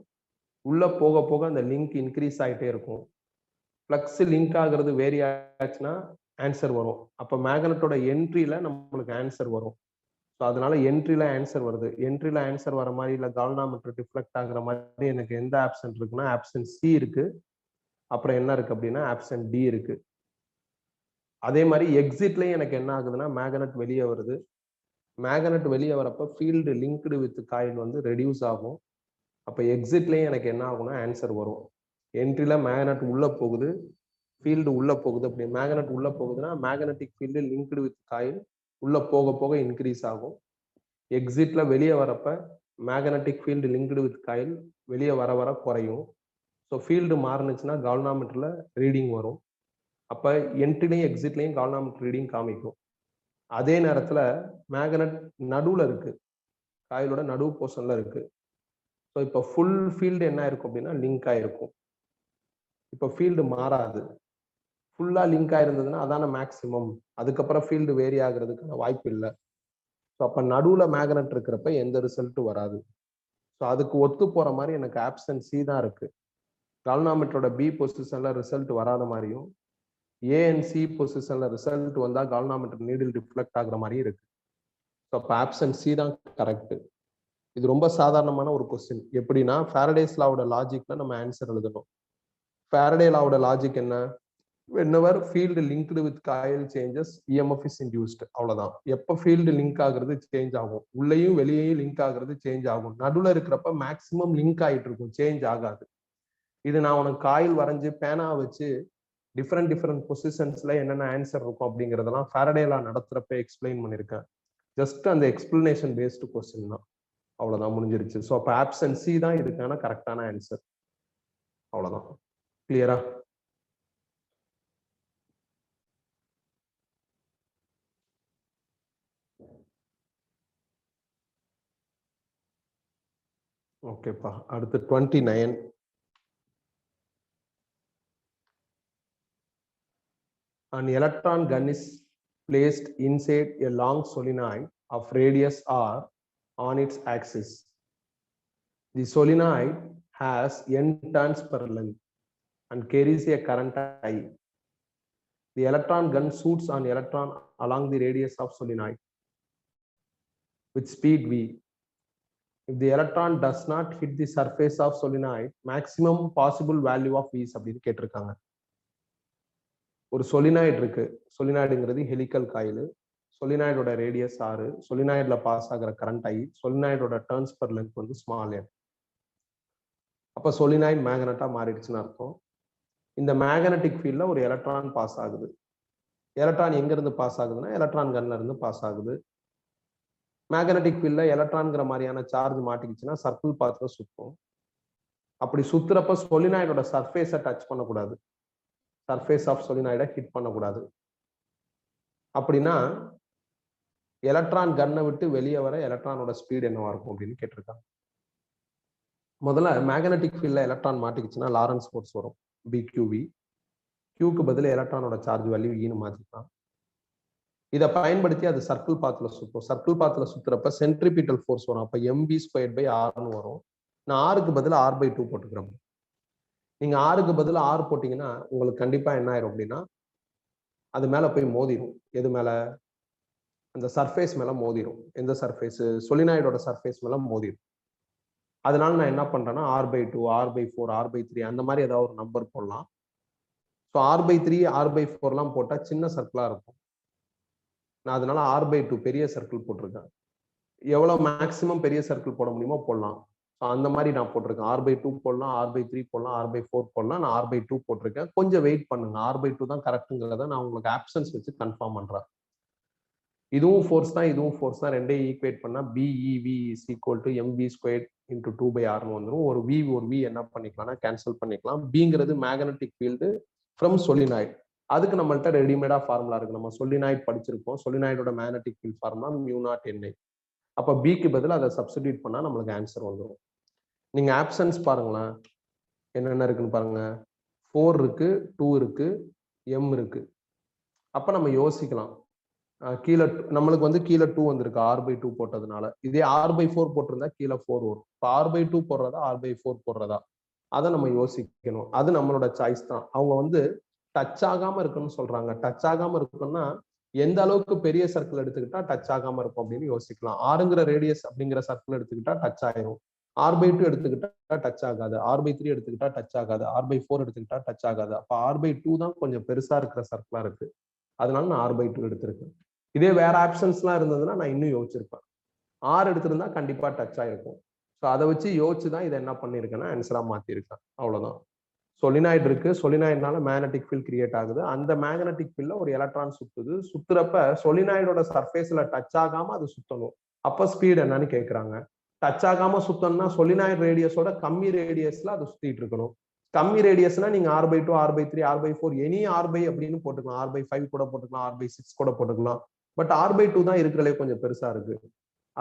உள்ள போக போக அந்த லிங்க் இன்க்ரீஸ் ஆகிட்டே இருக்கும். ஃப்ளக்ஸ் லிங்க் ஆகுறது வேரி ஆச்சுன்னா ஆன்சர் வரும். அப்போ மேக்னட்டோட என்ட்ரியில நம்மளுக்கு ஆன்சர் வரும். ஸோ அதனால என்ட்ரியில ஆன்சர் வருது. என்ட்ரியில ஆன்சர் வர மாதிரி இல்லை கால்வனாமெட்ரி டிஃப்ளெக்ட் ஆகுற மாதிரி எனக்கு எந்த ஆப்ஷன் இருக்குன்னா ஆப்ஷன் சி இருக்கு. அப்புறம் என்ன இருக்கு அப்படின்னா ஆப்ஷன் டி இருக்கு. அதே மாதிரி எக்ஸிட்லயும் எனக்கு என்ன ஆகுதுன்னா மேக்னட் வெளியே வருது. மேக்னட் வெளியே வரப்போ ஃபீல்டு லிங்க்டு வித் காயில் வந்து ரெடியூஸ் ஆகும். அப்போ எக்ஸிட்லயும் எனக்கு என்ன ஆகும்னா ஆன்சர் வரும். என்ட்ரியில மேக்னட் உள்ள போகுது, ஃபீல்டு உள்ள போகுது. அப்படி மேக்னட் உள்ள போகுதுன்னா magnetic field linked with coil உள்ள போக போக இன்க்ரீஸ் ஆகும். எக்ஸிட்ல வெளியே வரப்ப magnetic field linked with coil வெளியே வர வர குறையும். ஸோ ஃபீல்டு மாறுனுச்சுன்னா கால்வனாமெட்ரியில் ரீடிங் வரும். அப்போ என்ட்ரிலையும் எக்ஸிட்லையும் கால்வனாமெட்ரி ரீடிங் காமிக்கும். அதே நேரத்தில் மேக்னட் நடுவில் இருக்கு, காயிலோட நடுவு போர்ஷன்ல இருக்கு. ஸோ இப்போ ஃபுல் ஃபீல்டு என்ன இருக்கும் அப்படின்னா லிங்க் ஆயிருக்கும். இப்போ ஃபீல்டு மாறாது. ஃபுல்லா லிங்க் ஆயிருந்ததுன்னா அதான மேக்சிமம். அதுக்கப்புறம் ஃபீல்டு வேரி ஆகுறதுக்கான வாய்ப்பு இல்லை. ஸோ அப்போ நடுவில் மேக்னட் இருக்கிறப்ப எந்த ரிசல்ட்டும் வராது. ஸோ அதுக்கு ஒத்து போற மாதிரி எனக்கு ஆப்ஷன் சி தான் இருக்கு. கால்வனாமெட்ரோட பி பொசிஷன்ல ரிசல்ட் வராத மாதிரியும், ஏ அண்ட் சி பொசிஷன்ல ரிசல்ட் வந்தா கால்வனாமெட்ர் நீடில் ரிஃப்ளெக்ட் ஆகுற மாதிரியும் இருக்கு. ஸோ அப்போ ஆப்ஷன் சி தான் கரெக்ட். இது ரொம்ப சாதாரணமான ஒரு கொஸ்டின். எப்படின்னா ஃபாரடேஸ் லாவோட லாஜிக்ல நம்ம ஆன்சர் எழுதணும். ஃபாரடே லாவோட லாஜிக் என்ன? whenever field linked with coil changes, EMF is induced. அவ்வளவுதான். எப்ப ஃபீல்டு லிங்க் ஆகுறது சேஞ்ச் ஆகும், உள்ளேயும் வெளியேயும் லிங்க் ஆகுறது சேஞ்ச் ஆகும். நடுவில் இருக்கிறப்ப மேக்சிமம் லிங்க் ஆகிட்டு இருக்கும், சேஞ்ச் ஆகாது. இது நான் உனக்கு காயில் வரைஞ்சு பேனா வச்சு டிஃப்ரெண்ட் பொசிஷன்ஸ்ல என்னென்ன ஆன்சர் இருக்கும் அப்படிங்கிறதெல்லாம் ஃபாரடேலா நடத்துறப்ப எக்ஸ்பிளைன் பண்ணியிருக்கேன். ஜஸ்ட் அந்த எக்ஸ்பிளனேஷன் பேஸ்டு கொஸ்டின் தான். அவ்வளவுதான், முடிஞ்சிருச்சு. ஸோ அப்போ ஆப்ஷன் சி தான் இதுக்கான கரெக்டான ஆன்சர். அவ்வளவுதான். கிளியரா? ஓகேப்பா. அடுத்து 29. An electron gun is placed inside a long solenoid of radius r on its axis. The solenoid has n turns per length and carries a current I. The electron gun shoots an electron along the radius of solenoid with speed v. If the electron does not hit the surface of solenoid, maximum possible value of v அப்படின்னு கேட்டிருக்காங்க. ஒரு solenoid இருக்கு. சொலினாய்டுங்கிறது helical coil. சொலினாய்டோட radius 6, சொலினாய்டுல pass ஆகிற current I, சொலினாய்டோட turns per length வந்து ஸ்மால் n. அப்ப சொலினாய்டு மேக்னட்டா மாறிடுச்சுன்னு அர்த்தம். இந்த மேக்னட்டிக் ஃபீல்ட்ல ஒரு எலக்ட்ரான் பாஸ் ஆகுது. எலக்ட்ரான் எங்க இருந்து பாஸ் ஆகுதுன்னா எலக்ட்ரான் கன்ல இருந்து பாஸ் ஆகுது. மேக்னட்டிக் ஃபீல்ட்ல எலக்ட்ரான்ங்கிற மாதிரியான சார்ஜ் மாட்டிக்கிச்சுன்னா சர்க்கிள் பாத்ல சுத்தும். அப்படி சுத்துறப்ப சொலினாய்டோட சர்ஃபேஸை டச் பண்ணக்கூடாது, சர்ஃபேஸ் ஆஃப் சொலினாய்டை ஹிட் பண்ணக்கூடாது. அப்படின்னா எலக்ட்ரான் கன்னை விட்டு வெளியே வர எலக்ட்ரானோட ஸ்பீட் என்னவா இருக்கும் அப்படின்னு கேட்டிருக்காங்க. முதல்ல மேக்னட்டிக் ஃபீல்ட்ல எலக்ட்ரான் மாட்டிக்கிச்சுன்னா லாரன்ஸ் ஃபோர்ஸ் வரும், பிக்யூவி. கியூக்கு பதில் எலக்ட்ரானோட சார்ஜ் வேல்யூ ஈன்னு மாத்திக்கலாம். இதை பயன்படுத்தி அது சர்க்கிள் பாத்ல சுத்தும். சர்க்கிள் பாத்ல சுத்துறப்ப சென்ட்ரிபிட்டல் ஃபோர்ஸ் வரும். அப்ப mv²/r வரும். நான் ஆருக்கு பதில் r/2 போட்டுக்கிறேன். நீங்க ஆருக்கு பதில் r போட்டீங்கன்னா உங்களுக்கு கண்டிப்பா என்ன ஆயிரும் அப்படின்னா அது மேல போய் மோதிரும். எது மேல? அந்த சர்ஃபேஸ் மேல மோதிரும். எந்த சர்ஃபேஸ்? சொலினாய்டோட சர்ஃபேஸ் மேல மோதிரும். அதனால நான் என்ன பண்றேன்னா r/2, r/4, r/3 அந்த மாதிரி ஏதாவது ஒரு நம்பர் போடலாம். ஸோ r/3, r/4 எல்லாம் போட்டா சின்ன சர்க்கிளா இருக்கும். நான் அதனால r/2 பெரிய சர்க்கிள் போட்டிருக்கேன். எவ்வளவு மேக்சிமம் பெரிய சர்க்கிள் போட முடியுமோ போடலாம். அந்த மாதிரி நான் போட்டிருக்கேன். R/2 போடலாம், R/3 போடலாம், R/4 போடலாம். நான் R/2 போட்டிருக்கேன். கொஞ்சம் வெயிட் பண்ணுங்க. R/2 தான் கரெக்ட்டுங்கிறத நான் உங்களுக்கு ஆப்ஷன்ஸ் வச்சு கன்ஃபார்ம் பண்றேன். இதுவும் ஃபோர்ஸ் தான், இதுவும் ஃபோர்ஸ் தான். ரெண்டையும் ஈக்குவேட் பண்ணா BEV is equal to mv² into 2/r வந்துடும். ஒரு V என்ன பண்ணிக்கலாம்னா கேன்சல் பண்ணிக்கலாம். Bங்கிறது மேக்னெட்டிக் ஃபீல்டு ஃப்ரம் சொலினாய்டு. அதுக்கு நம்மள்ட்ட ரெடிமேடா ஃபார்முலா இருக்கு. நம்ம சொலினாய்டு படிச்சிருக்கோம். சொலினாய்டோட மேக்னெட்டிக் ஃபீல்ட் ஃபார்முலா μ0 அப்ப Bக்கு பதிலா அதை சப்ஸ்டிடியூட் பண்ணா நம்மளுக்கு ஆன்சர் வந்துடும். நீங்க ஆப்ஷன்ஸ் பாருங்களேன், என்னென்ன இருக்குன்னு பாருங்க. 4 இருக்கு, 2 இருக்கு, M இருக்கு. அப்ப நம்ம யோசிக்கலாம், கீழே நம்மளுக்கு வந்து கீழே 2 வந்திருக்கு R/2 போட்டதுனால. இதே R/4 போட்டிருந்தா கீழே 4 வரும். இப்போ R/2 போடுறதா R/4 போடுறதா அதை நம்ம யோசிக்கணும். அது நம்மளோட சாய்ஸ் தான். அவங்க வந்து டச் ஆகாம இருக்குன்னு சொல்றாங்க. டச் ஆகாம இருக்குன்னா எந்த அளவுக்கு பெரிய சர்க்கிள் எடுத்துக்கிட்டா டச் ஆகாம இருக்கும் அப்படின்னு யோசிக்கலாம். ஆறுங்கிற ரேடியஸ் அப்படிங்கிற சர்க்கிள் எடுத்துக்கிட்டா டச் ஆயிரும். R/2 எடுத்துக்கிட்டா டச் ஆகாது. R/3 எடுத்துக்கிட்டா டச் ஆகாது. R/4 எடுத்துக்கிட்டா டச் ஆகாது. அப்ப R/2 தான் கொஞ்சம் பெருசா இருக்கிற சர்க்கிளா இருக்கு. அதனால நான் R/2 எடுத்திருக்கேன். இதே வேற ஆப்ஷன்ஸ் எல்லாம் இருந்ததுன்னா நான் இன்னும் யோசிச்சிருப்பேன். R எடுத்திருந்தா கண்டிப்பா டச் ஆயிருக்கும். ஸோ அதை வச்சு யோசிச்சுதான் இதை என்ன பண்ணிருக்கேன்னா ஆன்சரா மாத்திருக்கேன். அவ்வளவுதான். சொலினாய்டு இருக்கு. சொலினாய்டுனால மேக்னெட்டிக் ஃபீல்ட் கிரியேட் ஆகுது. அந்த மேக்னெட்டிக் ஃபீல்ட்ல ஒரு எலக்ட்ரான் சுத்துது. சுத்துறப்ப சொலினாய்டோட சர்ஃபேஸ்ல டச் ஆகாம அது சுத்தணும். அப்ப ஸ்பீட் என்னன்னு கேட்கறாங்க. டச் ஆகாம சுத்தணும்னா சொலினாய்டு ரேடியஸோட கம்மி ரேடியஸ்ல அது சுத்திட்டு இருக்கணும். கம்மி ரேடியஸ்னா நீங்க R/2, R/3, R/4 any R/5 அப்படின்னு போட்டுக்கலாம். R/5 கூட போட்டுக்கலாம், R/6 கூட போட்டுக்கலாம். பட் R/2 தான் இருக்கிறதே கொஞ்சம் பெருசா இருக்கு.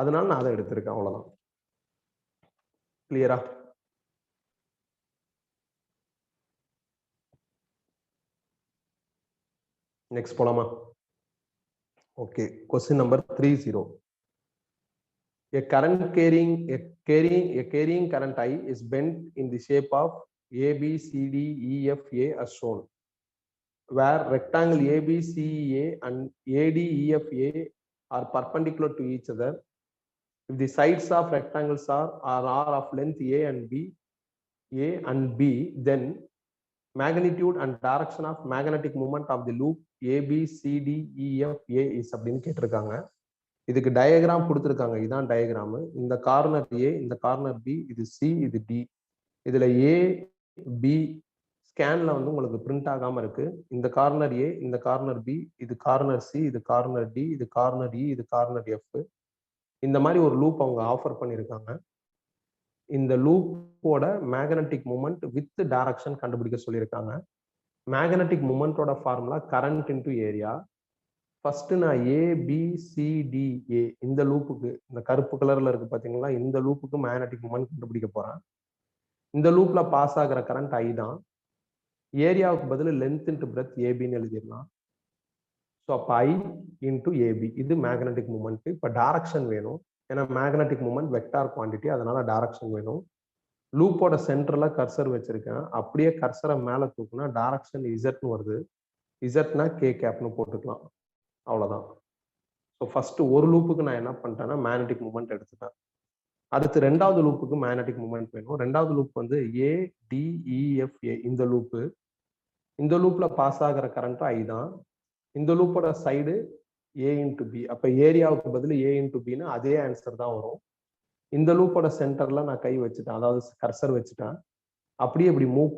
அதனால நான் அதை எடுத்திருக்கேன். அவ்வளவுதான். கிளியரா? நெக்ஸ்ட் போலாமா? Okay. Question number 30. A carrying current I is bent in the shape of ABCDEFA as shown, where rectangle ABCEA and ADEFA are perpendicular to each other. If the sides of rectangles are of length A and B, then magnitude and direction of magnetic moment of the loop ABCDEFA is அப்படின்னு கேட்டிருக்காங்க. இதுக்கு diagram கொடுத்துருக்காங்க. இதுதான் diagram. இந்த corner ஏ, இந்த corner B, இது C, இது D. இதுல ஏ பி ஸ்கேன்ல வந்து உங்களுக்கு பிரிண்ட் ஆகாம இருக்கு. இந்த கார்னர் ஏ, இந்த கார்னர் பி, இது கார்னர் சி, இது கார்னர் டி, இது கார்னர் இ, இது கார்னர் எஃப். இந்த மாதிரி ஒரு லூப் அவங்க ஆஃபர் பண்ணியிருக்காங்க. இந்த லூப்போட மேக்னெட்டிக் மூமெண்ட் வித் டைரக்ஷன் கண்டுபிடிக்க சொல்லியிருக்காங்க. மேக்னெட்டிக் மூமெண்டோட formula current into area. First நான் ABCDA இந்த லூப்புக்கு, இந்த கருப்பு கலர்ல இருக்கு பாத்தீங்களா, இந்த லூப்புக்கு மேக்னெட்டிக் மூமெண்ட் கண்டுபிடிக்க போறேன். இந்த லூப்ல பாஸ் ஆகிற கரண்ட் I தான். ஏரியாவுக்கு பதில் லென்த் இன்டு பிரெத் ஏபின்னு எழுதிடலாம். ஸோ அப்போ I இன்டு ஏபி இது மேக்னெட்டிக் மூமெண்ட். இப்போ டைரக்ஷன் வேணும். ஏன்னா மேக்னெட்டிக் மூமெண்ட் வெக்டார் குவான்டிட்டி, அதனால டைரக்ஷன் வேணும். லூப்போட சென்டர்ல கர்சர் வச்சிருக்கேன். அப்படியே கர்சரை மேல தூக்குனா டைரக்ஷன் இசட்னு வருது. இசட்னா கே கேப்னு போட்டுக்கலாம். அவ்வளவுதான். ஸோ ஃபர்ஸ்ட் ஒரு லூப்புக்கு நான் என்ன பண்ணிட்டேன்னா மேக்னெட்டிக் மூமெண்ட் எடுத்துட்டேன். அடுத்து ரெண்டாவது லூப்புக்கு மேக்னெட்டிக் மூமெண்ட் வேணும். ரெண்டாவது லூப் வந்து ADEFA இந்த லூப்பு. இந்த லூப்ல பாஸ் ஆகிற கரண்ட் I தான். இந்த லூப்போட சைடு A இன்டு பி. அப்ப ஏரியாவுக்கு பதில் A இன்டு பின்னு அதே ஆன்சர் தான் வரும். இந்த லூப்போட சென்டர்ல நான் கை வச்சுட்டேன், அதாவது கர்சர் வச்சுட்டேன். அப்படியே இப்படி மூவ்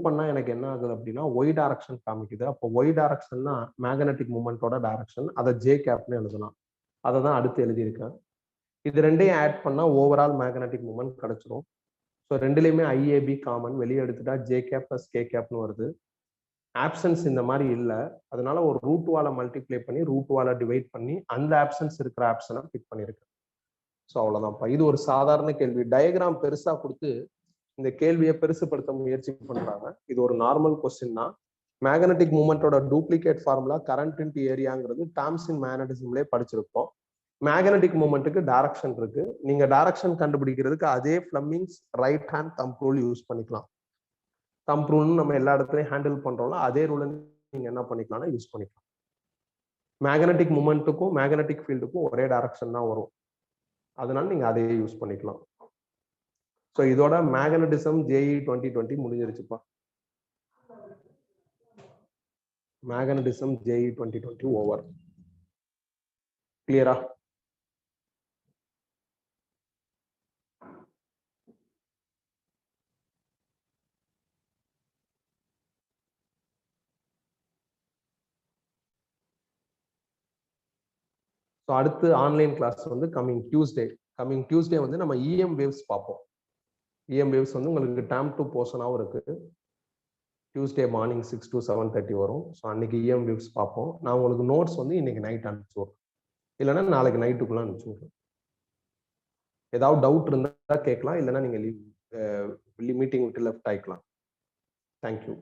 பண்ணா எனக்கு என்ன ஆகுது அப்படின்னா ஒய் டைரக்ஷன் காமிக்குது. அப்போ ஒய் டைரக்ஷன்னா மேக்னெட்டிக் மூமெண்டோட டைரக்ஷன். அதை ஜே கேப்னு எழுதலாம். அதை தான் அடுத்து எழுதியிருக்கேன். இது ரெண்டையும் ஆட் பண்ணா ஓவரால் மேக்னெட்டிக் மூமெண்ட் கிடைச்சிரும். ஸோ ரெண்டுலையுமே IAB காமன், வெளியே எடுத்துட்டா ஜே கேப் பிளஸ் கே கேப்னு வருது. ஆப்சன்ஸ் இந்த மாதிரி இல்லை. அதனால ஒரு ரூட் வாலை மல்டிப்ளை பண்ணி ரூட் வாலை டிவைட் பண்ணி அந்த ஆப்சன்ஸ் இருக்கிற ஆப்ஷனை பிக் பண்ணியிருக்கேன். ஸோ அவ்வளோதான்ப்பா. இது ஒரு சாதாரண கேள்வி. டயக்ராம் பெருசா கொடுத்து இந்த கேள்வியை பெருசுப்படுத்த முயற்சி பண்றாங்க. இது ஒரு நார்மல் கொஸ்டின் தான். மேக்னெட்டிக் மூமெண்டோட டூப்ளிகேட் ஃபார்முலா கரண்ட் இன்டு ஏரியாங்கிறது டேர்ம்ஸ் இன் மேக்னெட்டிசம்லயே படிச்சிருப்போம். மேக்னெட்டிக் மூமெண்ட்டுக்கு டைரக்ஷன் இருக்கு. நீங்க டைரக்ஷன் கண்டுபிடிக்கிறதுக்கு அதே Fleming's right hand thumb rule use பண்ணிக்கலாம். தம்ப் ரூல்னு நம்ம எல்லா இடத்துலையும் ஹேண்டில் பண்றோம்ல, அதே ரூலை நீங்க என்ன பண்ணிக்கலாம்னா யூஸ் பண்ணிக்கலாம். மேக்னெட்டிக் மூமெண்ட்டுக்கும் மேக்னெட்டிக் ஃபீல்டுக்கும் ஒரே டைரக்ஷன் தான் வரும். அதனால நீங்க அதையே யூஸ் பண்ணிக்கலாம். ஸோ இதோட மேக்னெட்டிசம் JEE 2020 முடிஞ்சிருச்சுப்பா. Magnetism JEE 2020 over. கிளியரா? ஸோ அடுத்து ஆன்லைன் கிளாஸ் வந்து கம்மிங் டியூஸ்டே வந்து நம்ம இஎம் வேவ்ஸ் பார்ப்போம். இஎம் வேவ்ஸ் வந்து உங்களுக்கு டேம் டு போர்ஷனாகவும் இருக்கு. டியூஸ்டே மார்னிங் 6 to 7:30 வரும். ஸோ அன்னைக்கு இஎம் வேவ்ஸ் பார்ப்போம். நான் உங்களுக்கு நோட்ஸ் வந்து இன்னைக்கு நைட் அனுப்பிச்சு விட்றேன், இல்லைன்னா நாளைக்கு நைட்டுக்குள்ள அனுப்பிச்சு விட்றேன். ஏதாவது டவுட் இருந்தா கேட்கலாம், இல்லைன்னா நீங்க மீட்டிங் விட்டு லெஃப்ட் ஆயிக்கலாம். தேங்க்யூ.